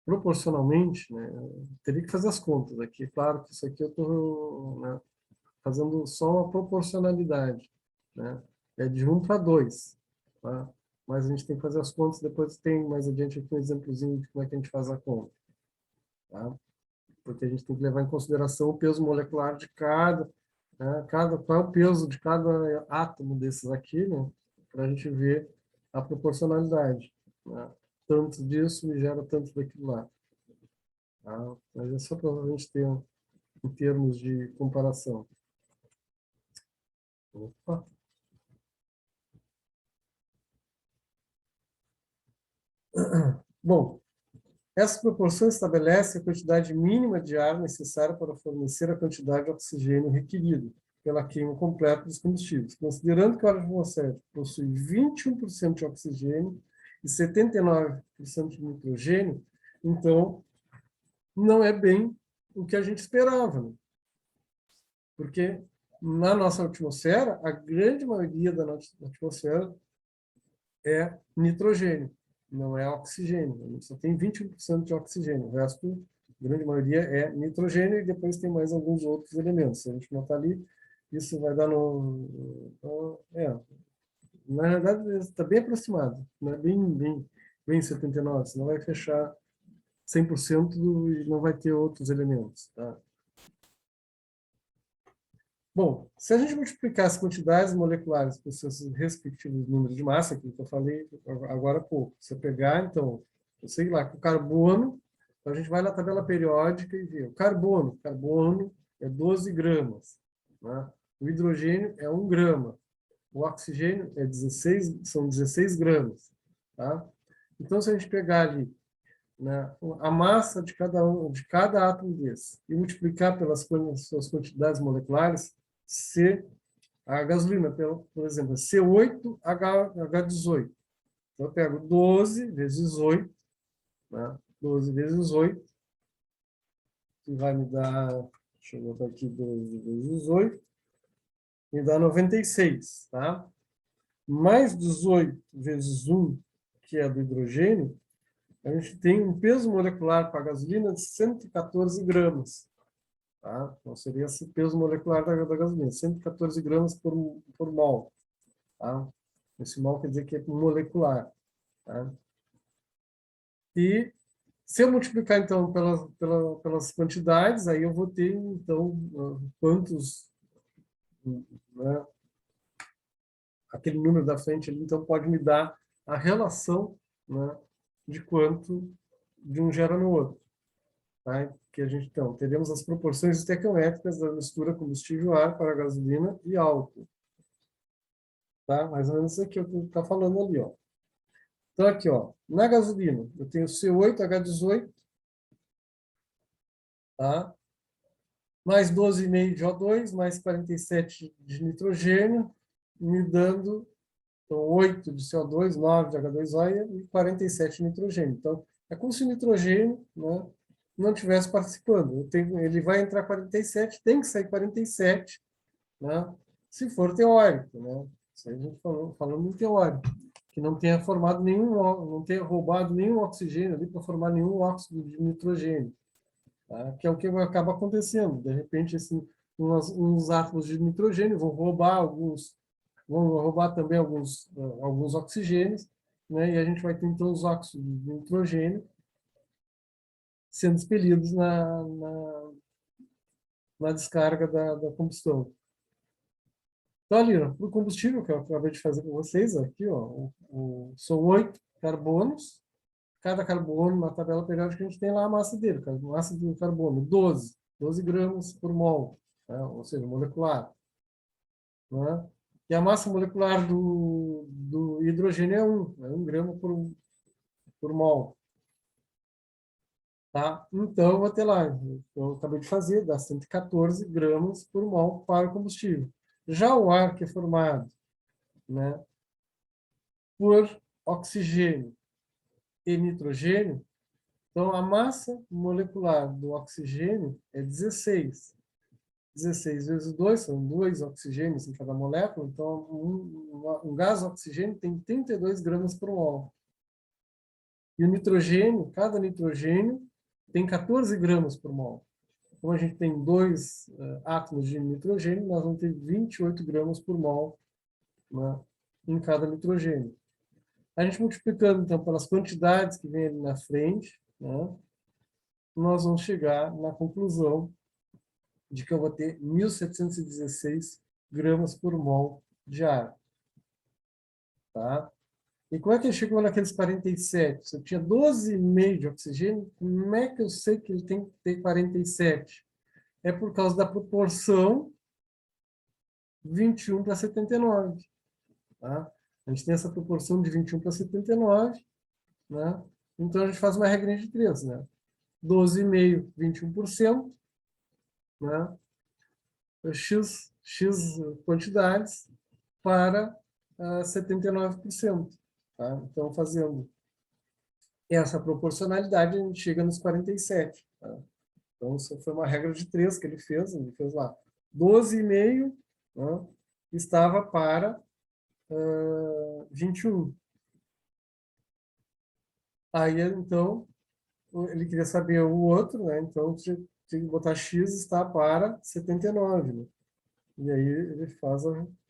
proporcionalmente, né, teria que fazer as contas aqui. Claro que isso aqui eu estou, né, fazendo só uma proporcionalidade, né, é de 1 para 2. Tá? Mas a gente tem que fazer as contas, depois tem mais adiante aqui um exemplozinho de como é que a gente faz a conta. Tá? Porque a gente tem que levar em consideração o peso molecular de né, qual é o peso de cada átomo desses aqui, né, para a gente ver a proporcionalidade. Né? Tanto disso me gera tanto daquilo lá. Tá? Mas é só para a gente ter em termos de comparação. Opa. Bom, essa proporção estabelece a quantidade mínima de ar necessária para fornecer a quantidade de oxigênio requerida pela queima completa dos combustíveis. Considerando que o ar atmosférico possui 21% de oxigênio e 79% de nitrogênio, então não é bem o que a gente esperava, né? Porque na nossa atmosfera, a grande maioria da nossa atmosfera é nitrogênio, não é oxigênio. A gente só tem 21% de oxigênio. O resto, a grande maioria, é nitrogênio e depois tem mais alguns outros elementos. Se a gente notar ali, isso vai dar na verdade, está bem aproximado. Não é bem 79, senão vai fechar 100% e não vai ter outros elementos. Tá? Bom, se a gente multiplicar as quantidades moleculares por seus respectivos números de massa, que eu falei agora há pouco, se eu pegar, então, eu sei lá, com o carbono, então a gente vai na tabela periódica e vê. O carbono é 12 gramas. Né? O hidrogênio é 1 grama. O oxigênio são 16 gramas. Tá? Então, se a gente pegar ali, né, a massa de cada átomo desse e multiplicar pelas suas quantidades moleculares, a gasolina, por exemplo, C8H18. Então, eu pego 12 vezes 8, né? 12 vezes 8, que vai me dar, deixa eu botar aqui, 12 vezes 8, me dá 96, tá? Mais 18 vezes 1, que é do hidrogênio, a gente tem um peso molecular para a gasolina de 114 gramas. Tá? Então, seria esse peso molecular da gasolina, 114 gramas por mol. Tá? Esse mol quer dizer que é molecular. Tá? E se eu multiplicar, então, pelas quantidades, aí eu vou ter, então, quantos, né, aquele número da frente ali, então, pode me dar a relação, né, de quanto de um gera no outro. Tá? Que a gente, então, teremos as proporções estequiométricas da mistura combustível-ar para gasolina e álcool. Tá? Mais ou menos isso aqui é o que está falando ali. Ó. Então, aqui, ó, na gasolina, eu tenho C8H18, tá? Mais 12,5 de O2, mais 47 de nitrogênio, me dando então, 8 de CO2, 9 de H2O e 47 de nitrogênio. Então, é como se o nitrogênio, né, não estivesse participando. Ele vai entrar 47, tem que sair 47, né, se for teórico. Né? Isso aí a gente falando em teórico. Que não tenha formado não tenha roubado nenhum oxigênio ali para formar nenhum óxido de nitrogênio. Tá? Que é o que acaba acontecendo. De repente, uns átomos de nitrogênio vão roubar também alguns oxigênios, né? E a gente vai ter, então, os óxidos de nitrogênio sendo expelidos na descarga da combustão. Então, ali, para o combustível que eu acabei de fazer com vocês, aqui, ó, são 8 carbonos. Cada carbono, na tabela periódica, a gente tem lá a massa dele. A massa do carbono, 12 gramas por mol, né? Ou seja, molecular. Né? E a massa molecular do hidrogênio é 1 grama por mol. Tá? Então, eu vou ter lá, eu acabei de fazer, dá 114 gramas por mol para o combustível. Já o ar que é formado, né, por oxigênio e nitrogênio, então a massa molecular do oxigênio é 16. 16 vezes 2, são 2 oxigênios em cada molécula, então um gás oxigênio tem 32 gramas por mol. E o nitrogênio, cada nitrogênio tem 14 gramas por mol. Como a gente tem 2 átomos de nitrogênio, nós vamos ter 28 gramas por mol, né, em cada nitrogênio. A gente multiplicando, então, pelas quantidades que vem ali na frente, né, nós vamos chegar na conclusão de que eu vou ter 1.716 gramas por mol de ar. Tá? E como é que ele chegou naqueles 47? Se eu tinha 12,5 de oxigênio, como é que eu sei que ele tem que ter 47? É por causa da proporção 21 para 79. Tá? A gente tem essa proporção de 21 para 79. Né? Então, a gente faz uma regrinha de 3. Né? 12,5, 21%. Né? X quantidades para 79%. Tá? Então, fazendo essa proporcionalidade, a gente chega nos 47. Tá? Então, isso foi uma regra de 3 que ele fez lá. 12,5, né, estava para 21. Aí, então, ele queria saber o outro, né? Então, tinha que botar X está para 79. Né? E aí, ele faz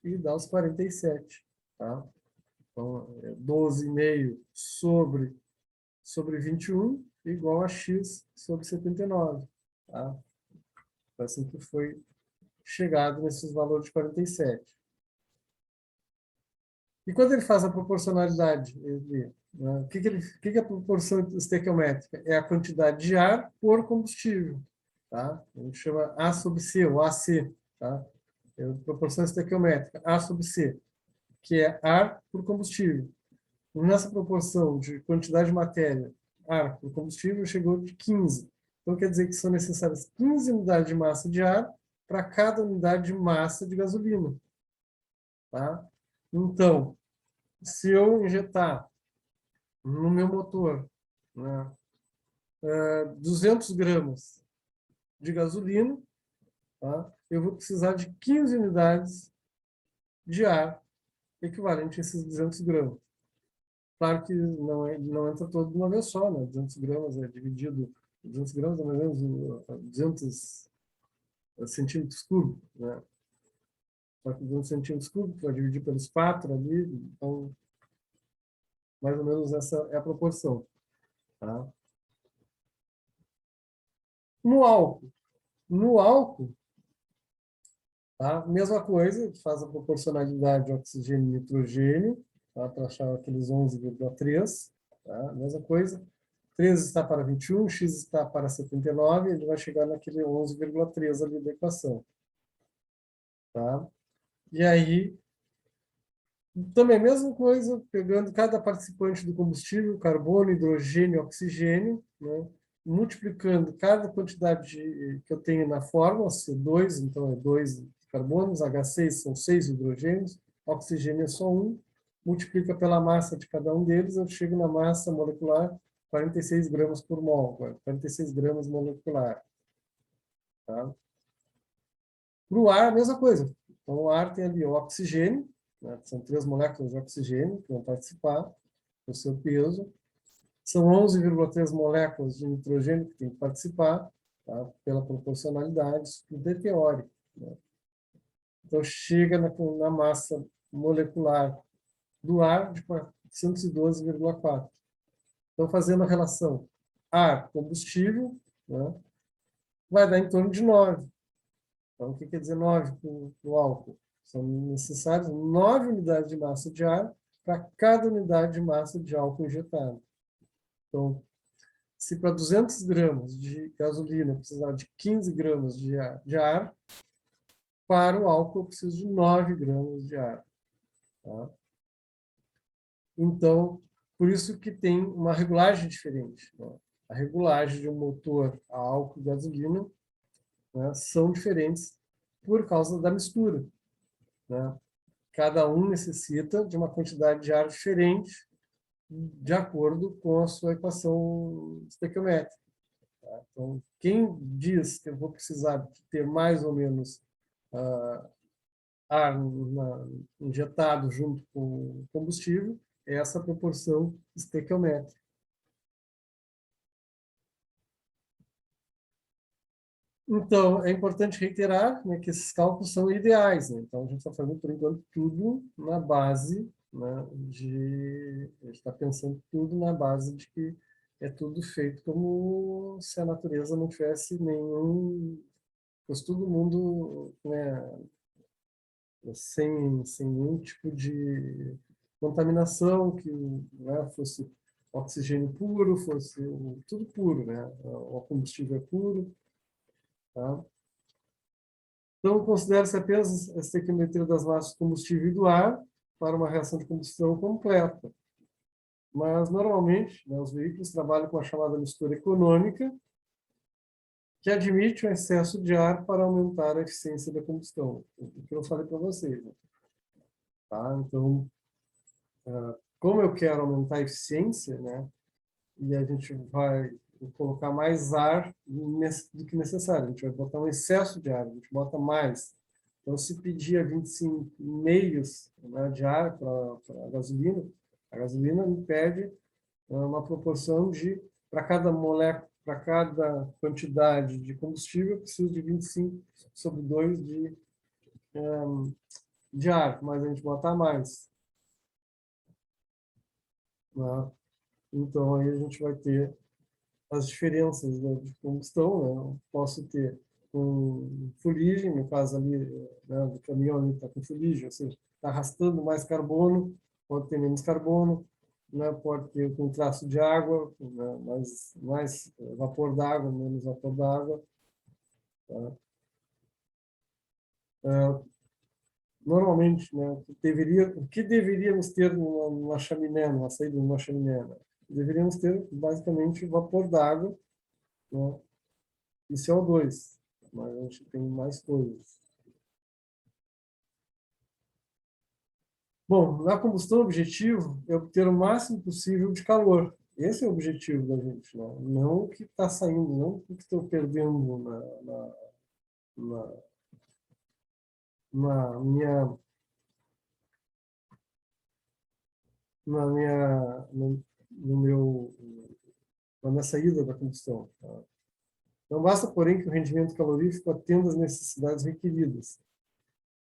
e dá os 47. Tá? Então, 12,5 sobre 21 igual a X sobre 79. Tá? Foi assim que foi chegado nesses valores de 47. E quando ele faz a proporcionalidade, né, o que é a proporção estequiométrica? É a quantidade de ar por combustível. Tá? A gente chama A sobre C, ou AC. Tá? É a proporção estequiométrica, A sobre C, que é ar por combustível. Nessa proporção de quantidade de matéria, ar por combustível, chegou de 15. Então, quer dizer que são necessárias 15 unidades de massa de ar para cada unidade de massa de gasolina. Tá? Então, se eu injetar no meu motor, né, 200 gramas de gasolina, tá, eu vou precisar de 15 unidades de ar equivalente a esses 200 gramas. Claro que não entra todo de uma vez só, né? 200 gramas é dividido, 200 gramas é mais ou menos 200 centímetros cúbicos, né? Só que 200 centímetros cúbicos vai dividir pelos 4 ali, então, mais ou menos essa é a proporção. Tá? No álcool, tá? Mesma coisa, faz a proporcionalidade de oxigênio e nitrogênio, tá? Para achar aqueles 11,3, tá? Mesma coisa. 3 está para 21, x está para 79, ele vai chegar naquele 11,3 ali da equação. Tá? E aí, também a mesma coisa, pegando cada participante do combustível, carbono, hidrogênio, oxigênio, né? Multiplicando cada quantidade que eu tenho na fórmula, C2, então é 2 carbonos, H6 são 6 hidrogênios, oxigênio é só um, multiplica pela massa de cada um deles, eu chego na massa molecular 46 gramas por mol, 46 gramas molecular. Tá? Para o ar, a mesma coisa. Então, o ar tem ali o oxigênio, né? São 3 moléculas de oxigênio que vão participar do seu peso. São 11,3 moléculas de nitrogênio que tem que participar, tá? Pela proporcionalidade, isso tudo é teórico. Né? Então, chega na massa molecular do ar de 412,4. Então, fazendo a relação ar-combustível, né? Vai dar em torno de 9. Então, o que quer dizer 9 para o álcool? São necessárias 9 unidades de massa de ar para cada unidade de massa de álcool injetado. Então, se para 200 gramas de gasolina precisar de 15 gramas de ar, para o álcool eu preciso de 9 gramas de ar. Tá? Então, por isso que tem uma regulagem diferente. Né? A regulagem de um motor a álcool e gasolina, né, são diferentes por causa da mistura. Né? Cada um necessita de uma quantidade de ar diferente de acordo com a sua equação estequiométrica. Tá? Então, quem diz que eu vou precisar ter mais ou menos ar injetado junto com o combustível é essa proporção estequiométrica. Então, é importante reiterar, né, que esses cálculos são ideais. Né? Então, a gente está fazendo, por enquanto, tudo na base, né, a gente está pensando tudo na base de que é tudo feito como se a natureza não tivesse nenhum... Fosse todo mundo, né, sem nenhum tipo de contaminação, que, né, fosse oxigênio puro, fosse tudo puro, né? O combustível é puro. Tá? Então, considera-se apenas a estequiometria das massas de combustível e do ar para uma reação de combustão completa. Mas, normalmente, né, os veículos trabalham com a chamada mistura econômica, que admite o excesso de ar para aumentar a eficiência da combustão. O que eu falei para vocês. Né? Tá? Então, como eu quero aumentar a eficiência, né, e a gente vai colocar mais ar do que necessário. A gente vai botar um excesso de ar, a gente bota mais. Então, se pedir 25 meios, né, de ar para a gasolina me pede uma proporção de, para cada molécula, para cada quantidade de combustível, eu preciso de 25/2 de ar, mas a gente bota mais. Né? Então, aí a gente vai ter as diferenças, né, de combustão. Né? Eu posso ter com fuligem, no caso ali, né, do caminhão está com fuligem, ou seja, está arrastando mais carbono, pode ter menos carbono, né, pode ter com traço de água, né, mais vapor d'água, menos vapor d'água. Tá? Normalmente, né, o que deveríamos ter numa chaminé, numa saída de uma chaminé? Né? Deveríamos ter, basicamente, vapor d'água, né, e CO2, mas a gente tem mais coisas. Bom, na combustão, o objetivo é obter o máximo possível de calor. Esse é o objetivo da gente, né? Não o que está saindo, não o que estou perdendo na, na minha, na minha, no meu, na minha saída da combustão. Tá? Não basta, porém, que o rendimento calorífico atenda às necessidades requeridas.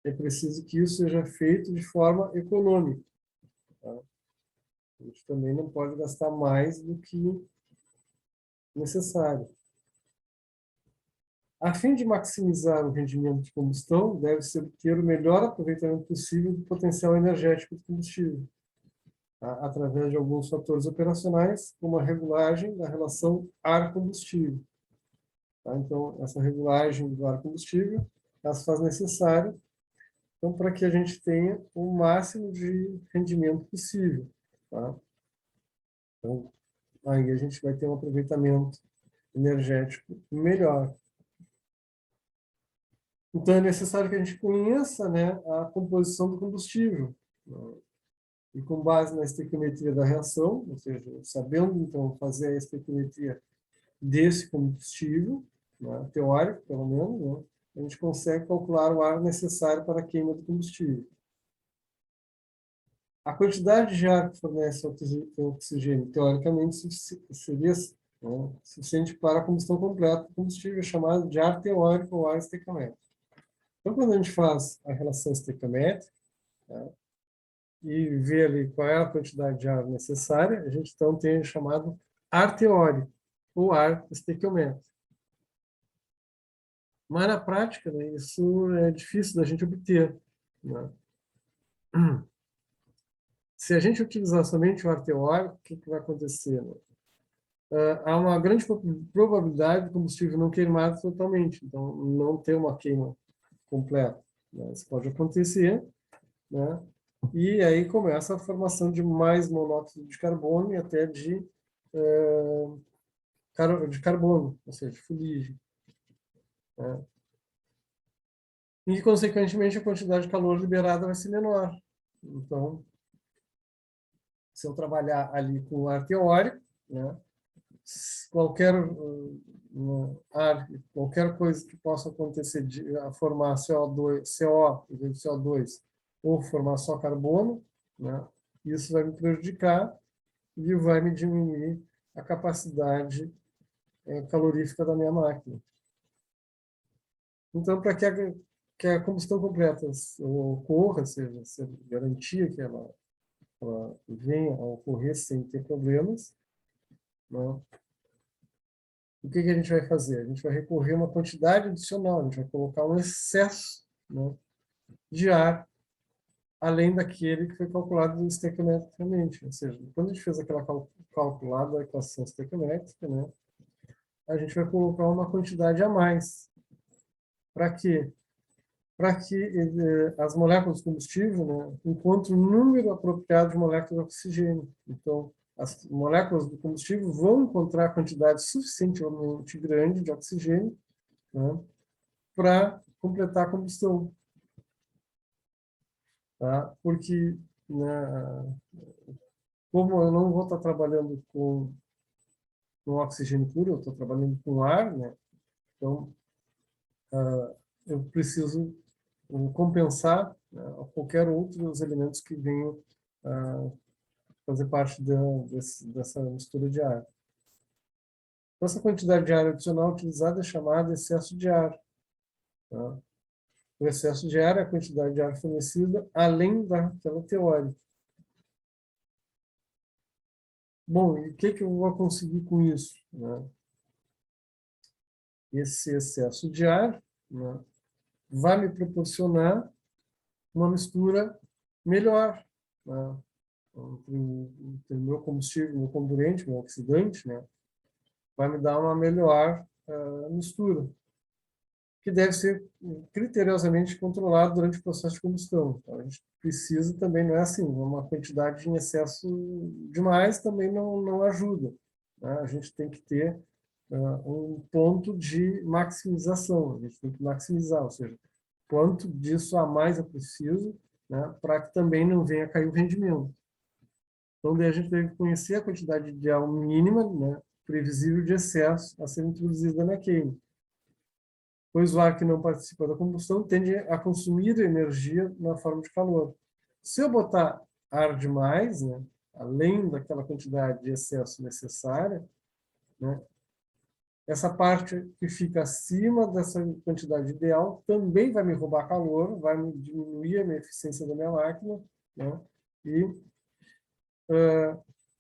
É preciso que isso seja feito de forma econômica. Tá? A gente também não pode gastar mais do que necessário. A fim de maximizar o rendimento de combustão, deve-se obter o melhor aproveitamento possível do potencial energético do combustível, tá? Através de alguns fatores operacionais, como a regulagem da relação ar-combustível. Tá? Então, essa regulagem do ar-combustível, ela se faz necessária, então, para que a gente tenha o máximo de rendimento possível. Tá? Então, aí a gente vai ter um aproveitamento energético melhor. Então, é necessário que a gente conheça, né, a composição do combustível, né? E com base na estequiometria da reação, ou seja, sabendo, então, fazer a estequiometria desse combustível, né, teórico, pelo menos, né, a gente consegue calcular o ar necessário para a queima do combustível. A quantidade de ar que fornece oxigênio, teoricamente, seria, né, suficiente para a combustão completa do combustível, chamado de ar teórico ou ar estequiométrico. Então, quando a gente faz a relação estequiométrica, né, e vê ali qual é a quantidade de ar necessária, a gente então tem o chamado ar teórico ou ar estequiométrico. Mas na prática, né, isso é difícil da gente obter, né? Se a gente utilizar somente o ar teórico, o que vai acontecer, né? Há uma grande probabilidade do combustível não queimar totalmente, então não ter uma queima completa, né? Isso pode acontecer, né? E aí começa a formação de mais monóxido de carbono e até de carbono, ou seja, fuligem, né? E, consequentemente, a quantidade de calor liberada vai ser menor. Então, se eu trabalhar ali com ar teórico, né, qualquer ar, qualquer coisa que possa acontecer de formar CO2, CO em vez de CO2, ou formar só carbono, né, isso vai me prejudicar e vai me diminuir a capacidade calorífica da minha máquina. Então, para que a combustão completa ocorra, seja garantia que ela venha a ocorrer sem ter problemas, né? O que a gente vai fazer? A gente vai recorrer a uma quantidade adicional, a gente vai colocar um excesso, né, de ar, além daquele que foi calculado estequiometricamente. Ou seja, quando a gente fez aquela calculada da equação estequiométrica, né, a gente vai colocar uma quantidade a mais. Para quê? Para que as moléculas de combustível, né, encontrem um número apropriado de moléculas de oxigênio. Então, as moléculas do combustível vão encontrar a quantidade suficientemente grande de oxigênio, né, para completar a combustão. Tá? Porque, né, como eu não vou estar trabalhando com oxigênio puro, eu estou trabalhando com ar, né, então eu preciso compensar, né, qualquer outros elementos que venham fazer parte dessa mistura de ar. Então, essa quantidade de ar adicional utilizada é chamada excesso de ar. Tá? O excesso de ar é a quantidade de ar fornecida além daquela teórica. Bom, e o que eu vou conseguir com isso, né? Esse excesso de ar, né, vai me proporcionar uma mistura melhor, né, entre o meu combustível, meu comburente, meu oxidante, né, vai me dar uma melhor mistura, que deve ser criteriosamente controlado durante o processo de combustão. Então, a gente precisa também, não é assim, uma quantidade em excesso demais também não ajuda, né? A gente tem que ter um ponto de maximização, a gente tem que maximizar, ou seja, quanto disso a mais eu preciso, né, para que também não venha a cair o rendimento. Então, daí a gente deve conhecer a quantidade ideal mínima, né, previsível de excesso a ser introduzida na queima, pois o ar que não participa da combustão tende a consumir energia na forma de calor. Se eu botar ar demais, né, além daquela quantidade de excesso necessária, né, essa parte que fica acima dessa quantidade ideal também vai me roubar calor, vai me diminuir a minha eficiência da minha máquina, né, e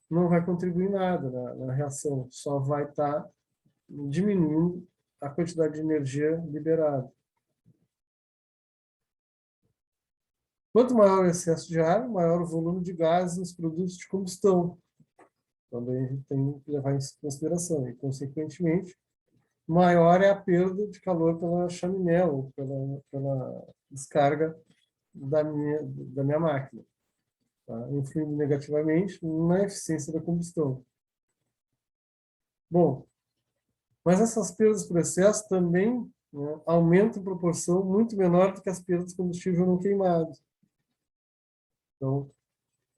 não vai contribuir nada na reação, só vai estar diminuindo a quantidade de energia liberada. Quanto maior o excesso de ar, maior o volume de gases nos produtos de combustão. Também a gente tem que levar em consideração. E, consequentemente, maior é a perda de calor pela chaminé ou pela descarga da minha máquina, tá? Influindo negativamente na eficiência da combustão. Bom, mas essas perdas por excesso também né, aumenta em proporção muito menor do que as perdas de combustível não queimado. Então,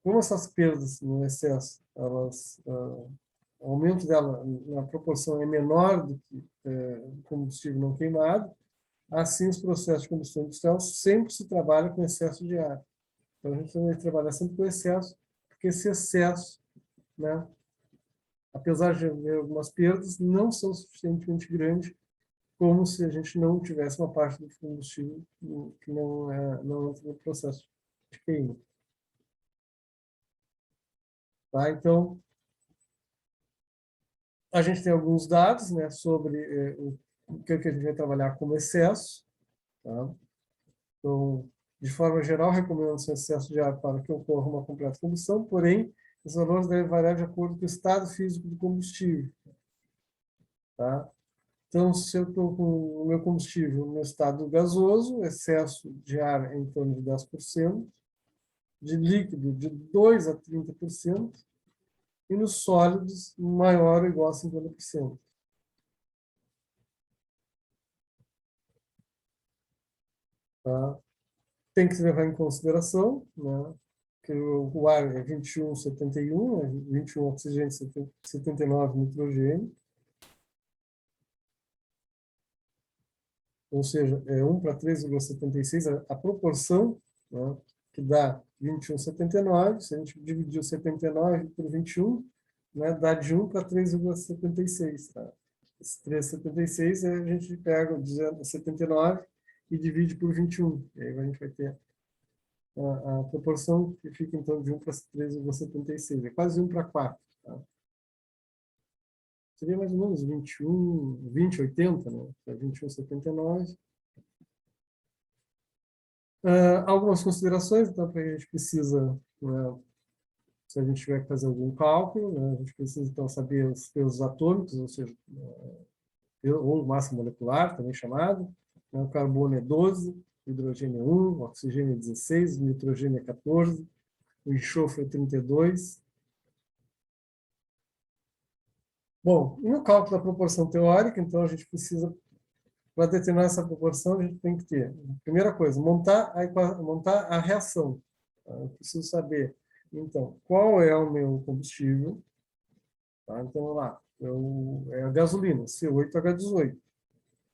como essas perdas no excesso, o aumento dela na proporção é menor do que combustível não queimado, assim os processos de combustão industrial sempre se trabalha com excesso de ar. Então, a gente vai trabalhar sempre com excesso, porque esse excesso, né, apesar de haver algumas perdas, não são suficientemente grandes como se a gente não tivesse uma parte do combustível que não entra no processo de queima. Tá? Então, a gente tem alguns dados, né, sobre o que a gente vai trabalhar como excesso. Tá? Então, de forma geral, recomenda-se um excesso de ar para que ocorra uma completa combustão, porém, os valores devem variar de acordo com o estado físico do combustível. Tá? Então, se eu estou com o meu combustível no estado gasoso, excesso de ar em torno de 10%, de líquido de 2 a 30%, e nos sólidos maior ou igual a 50%. Tá? Tem que se levar em consideração, né, que o ar é 21,71, 21 oxigênio, 79 nitrogênio, ou seja, é 1 para 3,76, a proporção, né, que dá 21,79, se a gente dividir o 79 por 21, né, dá de 1 para 3,76. Tá? Esse 3,76 a gente pega o 79 e divide por 21. E aí a gente vai ter a proporção que fica em torno de 1 para 3,76. É quase 1 para 4. Tá? Seria mais ou menos 21, 20, 80, né? 21,79. Algumas considerações, então, que a gente precisa, né, se a gente tiver que fazer algum cálculo, né, a gente precisa, então, saber os pesos atômicos, ou seja, ou massa molecular, também chamado. Né, o carbono é 12, o hidrogênio é 1, o oxigênio é 16, o nitrogênio é 14, o enxofre é 32. Bom, e no cálculo da proporção teórica, então, a gente precisa, para determinar essa proporção, a gente tem que ter, primeira coisa, montar a reação. Tá? Eu preciso saber, então, qual é o meu combustível. Tá? Então, vamos lá, é a gasolina, C8H18.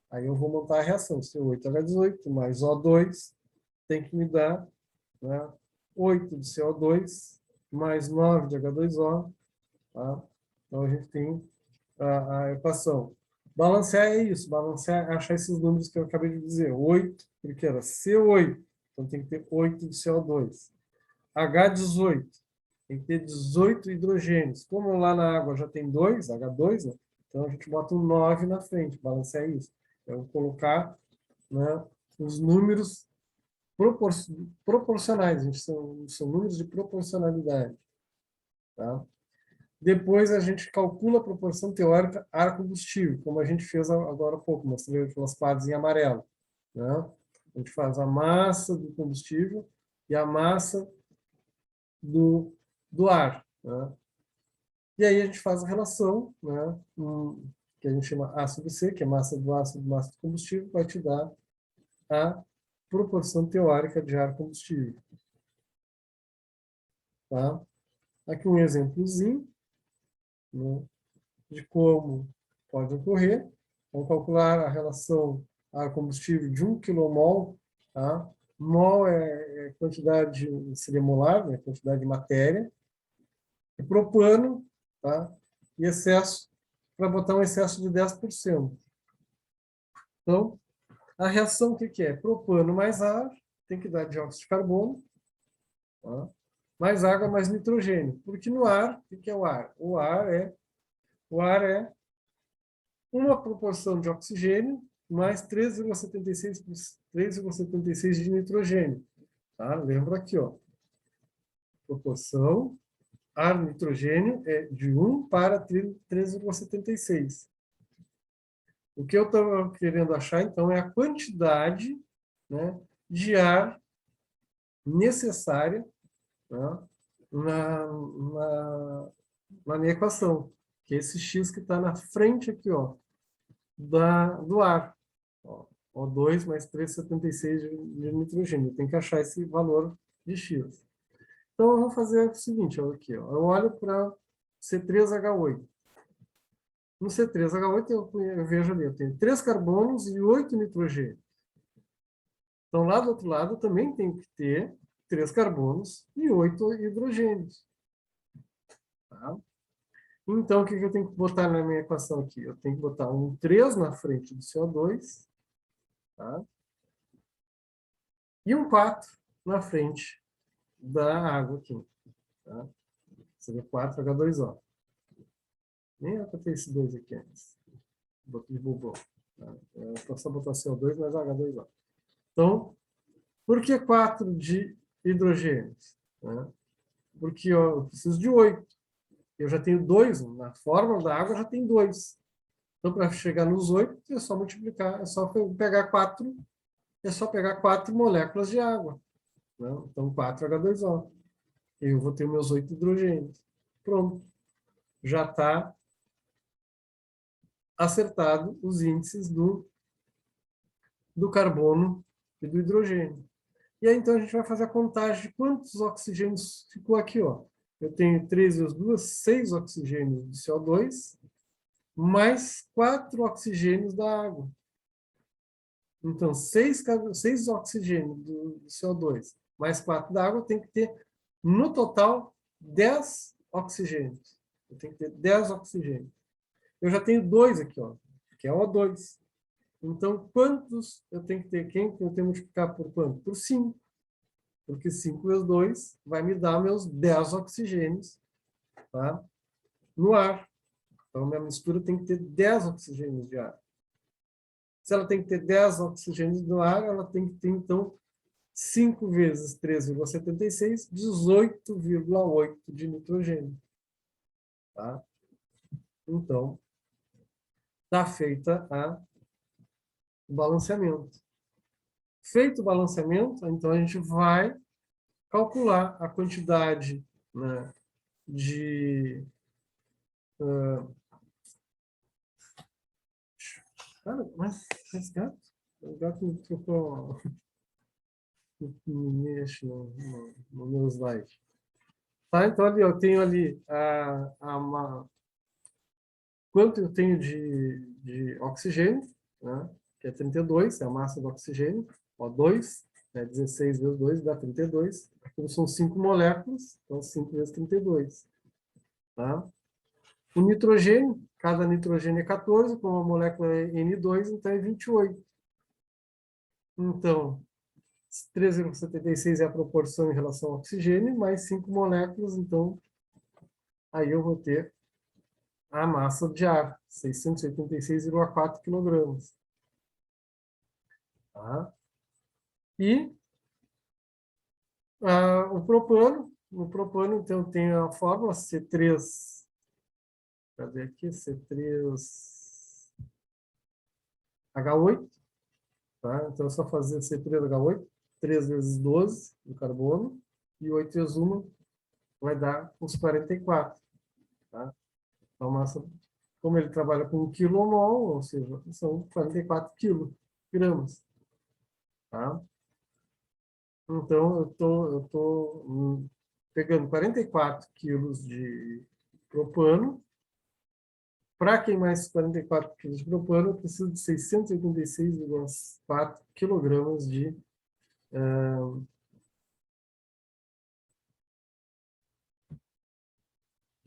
Aí eu vou montar a reação, C8H18 mais O2 tem que me dar, né, 8 de CO2 mais 9 de H2O. Tá? Então, a gente tem a equação. Balancear é isso, balancear é achar esses números que eu acabei de dizer. 8, porque era C8, então tem que ter 8 de CO2. H18, tem que ter 18 hidrogênios. Como lá na água já tem 2, H2, né? Então a gente bota um 9 na frente, balancear isso. Eu vou colocar, né, os números proporcionais, a gente são números de proporcionalidade. Tá? Depois a gente calcula a proporção teórica ar-combustível, como a gente fez agora há pouco, mostrei aquelas quadras em amarelo. Né? A gente faz a massa do combustível e a massa do ar. Né? E aí a gente faz a relação, né, que a gente chama A sobre C, que é massa do ar sobre massa do combustível, vai te dar a proporção teórica de ar-combustível. Tá? Aqui um exemplozinho, né, de como pode ocorrer. Vamos calcular a relação ar-combustível de 1 kmol. Tá? Mol é quantidade, seria molar, né? Quantidade de matéria. E propano, tá? E excesso, para botar um excesso de 10%. Então, a reação o que é? Propano mais ar, tem que dar dióxido de carbono, tá? Mais água, mais nitrogênio. Porque no ar, o que é o ar? O ar é uma proporção de oxigênio mais 3,76 de nitrogênio. Tá? Lembra aqui, ó. Proporção ar-nitrogênio é de 1 para 3,76. O que eu estou querendo achar, então, é a quantidade, né, de ar necessária, né, na minha equação, que é esse X que está na frente aqui, ó, do ar. Ó, O2 mais 3,76 de nitrogênio. Tem que achar esse valor de X. Então, eu vou fazer o seguinte, ó, aqui, ó. Eu olho para C3H8. No C3H8, eu vejo ali, eu tenho 3 carbonos e 8 nitrogênios. Então, lá do outro lado, também tem que ter 3 carbonos e 8 hidrogênios. Tá? Então, o que eu tenho que botar na minha equação aqui? Eu tenho que botar um 3 na frente do CO2, tá? E um 4 na frente da água aqui. Tá? Seria 4H2O. Nem era para ter esse 2 aqui antes. Botei de bobão. Tá? É só botar CO2 mais H2O. Então, por que 4 de hidrogênios? Né? Porque ó, eu preciso de 8. Eu já tenho 2. Na fórmula da água já tem 2. Então, para chegar nos 8, é só multiplicar. É só pegar 4. É só pegar 4 moléculas de água. Né? Então, 4H2O. Eu vou ter meus 8 hidrogênios. Pronto. Já está acertado os índices do carbono e do hidrogênio. E aí, então, a gente vai fazer a contagem de quantos oxigênios ficou aqui. Ó. Eu tenho 3 vezes 2, 6 oxigênios de CO2, mais 4 oxigênios da água. Então, 6 oxigênios do CO2, mais 4 da água, tem que ter, no total, 10 oxigênios. Eu tenho que ter 10 oxigênios. Eu já tenho 2 aqui, ó, que é O2. Então, quantos eu tenho que ter? Quem eu tenho que multiplicar por quanto? Por 5. Porque 5 vezes 2 vai me dar meus 10 oxigênios, tá? No ar. Então, minha mistura tem que ter 10 oxigênios de ar. Se ela tem que ter 10 oxigênios no ar, ela tem que ter, então, 5 vezes 3,76, 18,8 de nitrogênio. Tá? Então, está feita o balanceamento. Feito o balanceamento, então a gente vai calcular a quantidade, né, de... Cara, mas esse gato? O gato me trocou... Me mexe no meu slide. Tá, então ali eu tenho ali quanto eu tenho de oxigênio, né, que é 32, é a massa do oxigênio, O2, né, 16 vezes 2 dá 32. Então, são 5 moléculas, então 5 vezes 32. Tá? O nitrogênio, cada nitrogênio é 14, como a molécula é N2, então é 28. Então, 13,76 é a proporção em relação ao oxigênio, mais 5 moléculas, então aí eu vou ter a massa de ar, 686,4 quilogramas. Tá? E o propano, então, tem a fórmula C3, cadê aqui? C3H8, tá? Então é só fazer C3H8, 3 vezes 12 do carbono, e 8 vezes 1 vai dar uns 44. Tá? Então, massa, como ele trabalha com 1 quilomol, ou seja, são 44 quilogramas. Tá? Então, eu tô pegando 44 quilos de propano. Para queimar esses 44 quilos de propano, eu preciso de 686,4 quilogramas de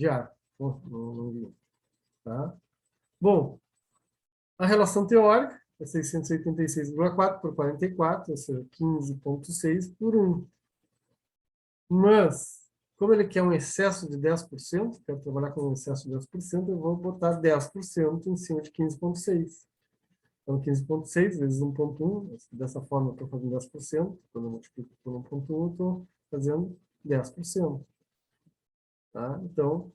ar. Tá? Bom, a relação teórica é 686,4 por 44, ou seja, 15,6 por 1. Mas, como ele quer um excesso de 10%, quero trabalhar com um excesso de 10%, eu vou botar 10% em cima de 15,6. Então, 15,6 vezes 1,1, dessa forma eu estou fazendo 10%, quando eu multiplico por 1,1, eu estou fazendo 10%. Tá? Então,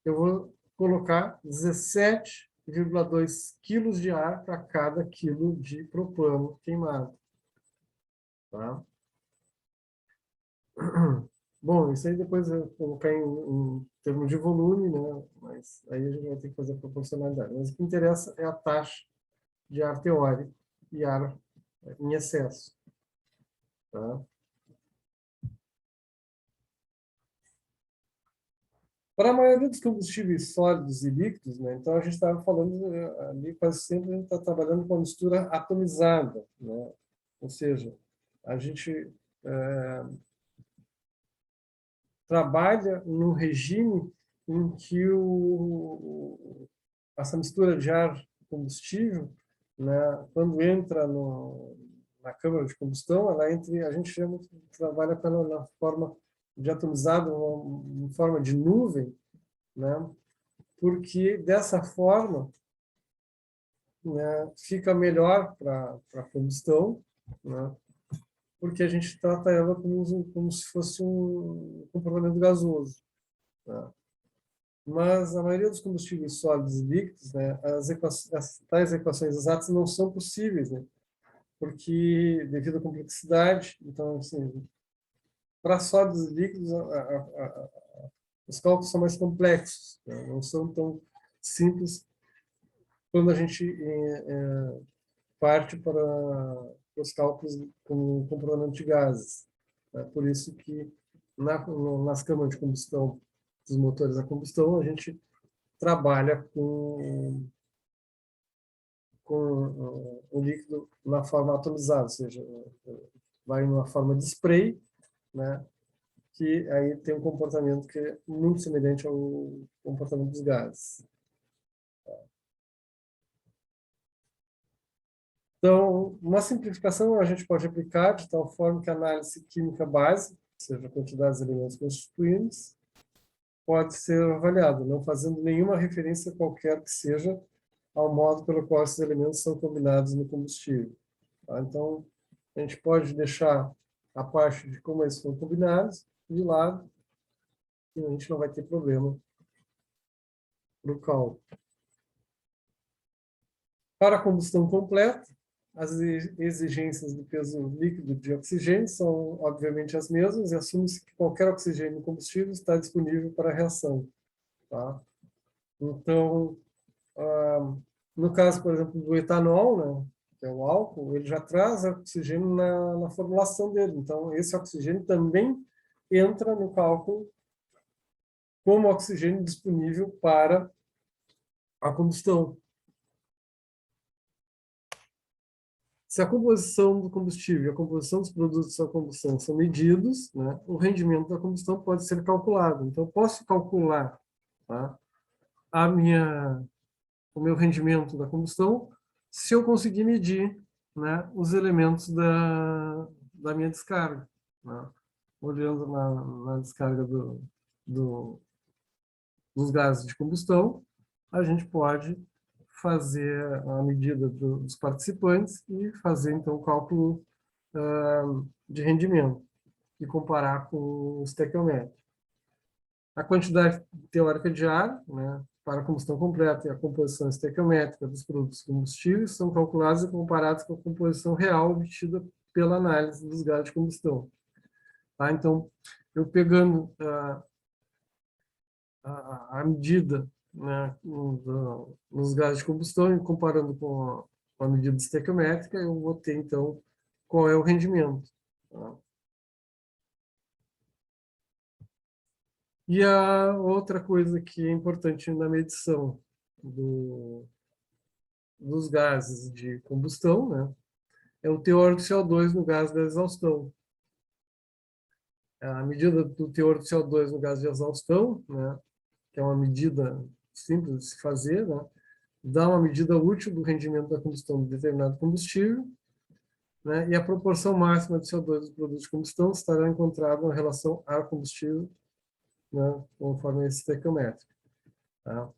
eu vou colocar 17,2 quilos de ar para cada quilo de propano queimado. Tá? Bom, isso aí depois eu vou colocar em termos de volume, né? Mas aí a gente vai ter que fazer a proporcionalidade. Mas o que interessa é a taxa de ar teórico e ar em excesso. Tá? Para a maioria dos combustíveis sólidos e líquidos, né, então a gente estava falando ali, quase sempre a gente está trabalhando com a mistura atomizada, né? Ou seja, a gente trabalha num regime em que essa mistura de ar e combustível, né, quando entra na câmara de combustão, a gente trabalha na forma de atomizado, uma forma de nuvem, né, porque dessa forma, né, fica melhor para a combustão, né, porque a gente trata ela como se fosse um comportamento gasoso. Né? Mas a maioria dos combustíveis sólidos e líquidos, né, as tais equações exatas não são possíveis, né, porque devido à complexidade, então, assim, para sólidos e líquidos, os cálculos são mais complexos, né, não são tão simples quando a gente parte para os cálculos com o comportamento de gases. Né? Por isso que nas câmaras de combustão dos motores a combustão, a gente trabalha com o líquido na forma atomizada, ou seja, vai numa forma de spray, né, que aí tem um comportamento que é muito semelhante ao comportamento dos gases. Então, uma simplificação a gente pode aplicar de tal forma que a análise química base, ou seja, a quantidade de elementos constituintes, pode ser avaliada, não fazendo nenhuma referência qualquer que seja ao modo pelo qual esses elementos são combinados no combustível. Tá? Então, a gente pode deixar a parte de como eles são combinados de lado e a gente não vai ter problema no cálculo. Para a combustão completa, as exigências do peso líquido de oxigênio são, obviamente, as mesmas e assume-se que qualquer oxigênio no combustível está disponível para a reação. Tá? Então, no caso, por exemplo, do etanol, né, que é o álcool, ele já traz oxigênio na formulação dele. Então, esse oxigênio também entra no cálculo como oxigênio disponível para a combustão. Se a composição do combustível e a composição dos produtos da combustão são medidos, né, o rendimento da combustão pode ser calculado. Então, eu posso calcular, tá, o meu rendimento da combustão se eu conseguir medir, né, os elementos da minha descarga. Né? Olhando na descarga dos gases de combustão, a gente pode fazer a medida dos participantes e fazer, então, o cálculo de rendimento e comparar com o estequiométrico. A quantidade teórica de ar, né, para a combustão completa e a composição estequiométrica dos produtos combustíveis são calculados e comparados com a composição real obtida pela análise dos gases de combustão. Tá? Então, eu pegando a medida, né, nos gases de combustão e comparando com a medida estequiométrica, eu vou ter, então, qual é o rendimento. Tá? E a outra coisa que é importante na medição dos gases de combustão, né, é o teor de CO2 no gás da exaustão. A medida do teor de CO2 no gás de exaustão, né, que é uma medida simples de se fazer, né, dá uma medida útil do rendimento da combustão de determinado combustível, né, e a proporção máxima de CO2 dos produtos de combustão estará encontrada na relação ar-combustível, né, conforme esse estequiométrico. Tá?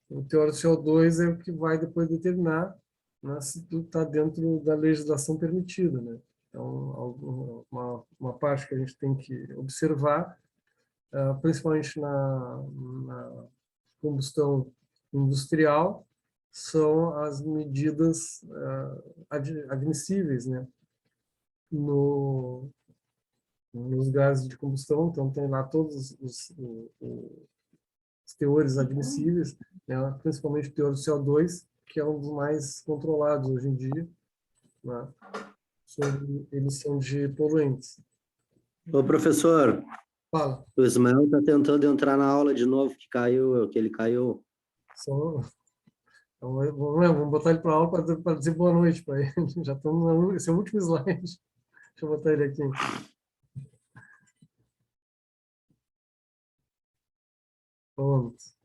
O teor de CO2 é o que vai depois determinar, né, se tudo está dentro da legislação permitida. Né? Então, uma parte que a gente tem que observar, principalmente na combustão industrial, são as medidas admissíveis, né, nos gases de combustão. Então, tem lá todos os teores admissíveis, né, principalmente o teor de CO2, que é um dos mais controlados hoje em dia, né, sobre emissão de poluentes. Ô, professor, Fala. o Ismael está tentando entrar na aula de novo, que ele caiu. Só, então, vamos botar ele para aula para dizer boa noite para ele. Já estamos esse é o último slide. Deixa eu botar ele aqui. Pronto.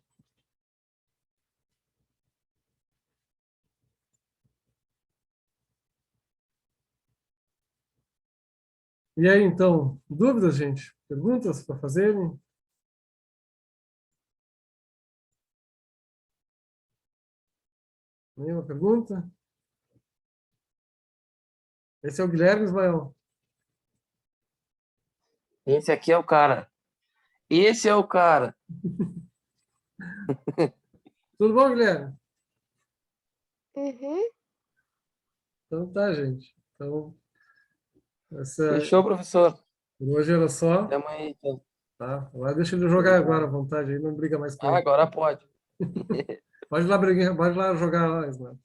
E aí, então, dúvidas, gente? Perguntas para fazerem? Nenhuma pergunta? Esse é o Guilherme Ismael. Esse aqui é o cara. Esse é o cara. Tudo bom, Guilherme? Uhum. Então tá, gente. Então, Fechou, professor? por hoje era só. Até amanhã, então. Tá? Agora deixa ele jogar agora à vontade, aí não briga mais com ele. Agora pode. Pode ir lá, pode ir lá jogar lá, Ismael.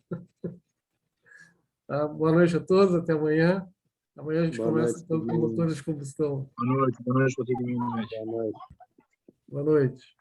Tá? Boa noite a todos, até amanhã. Amanhã a gente Boa começa noite, então, com todo mundo. motores de combustão. Boa noite para todo mundo. Boa noite. Boa noite.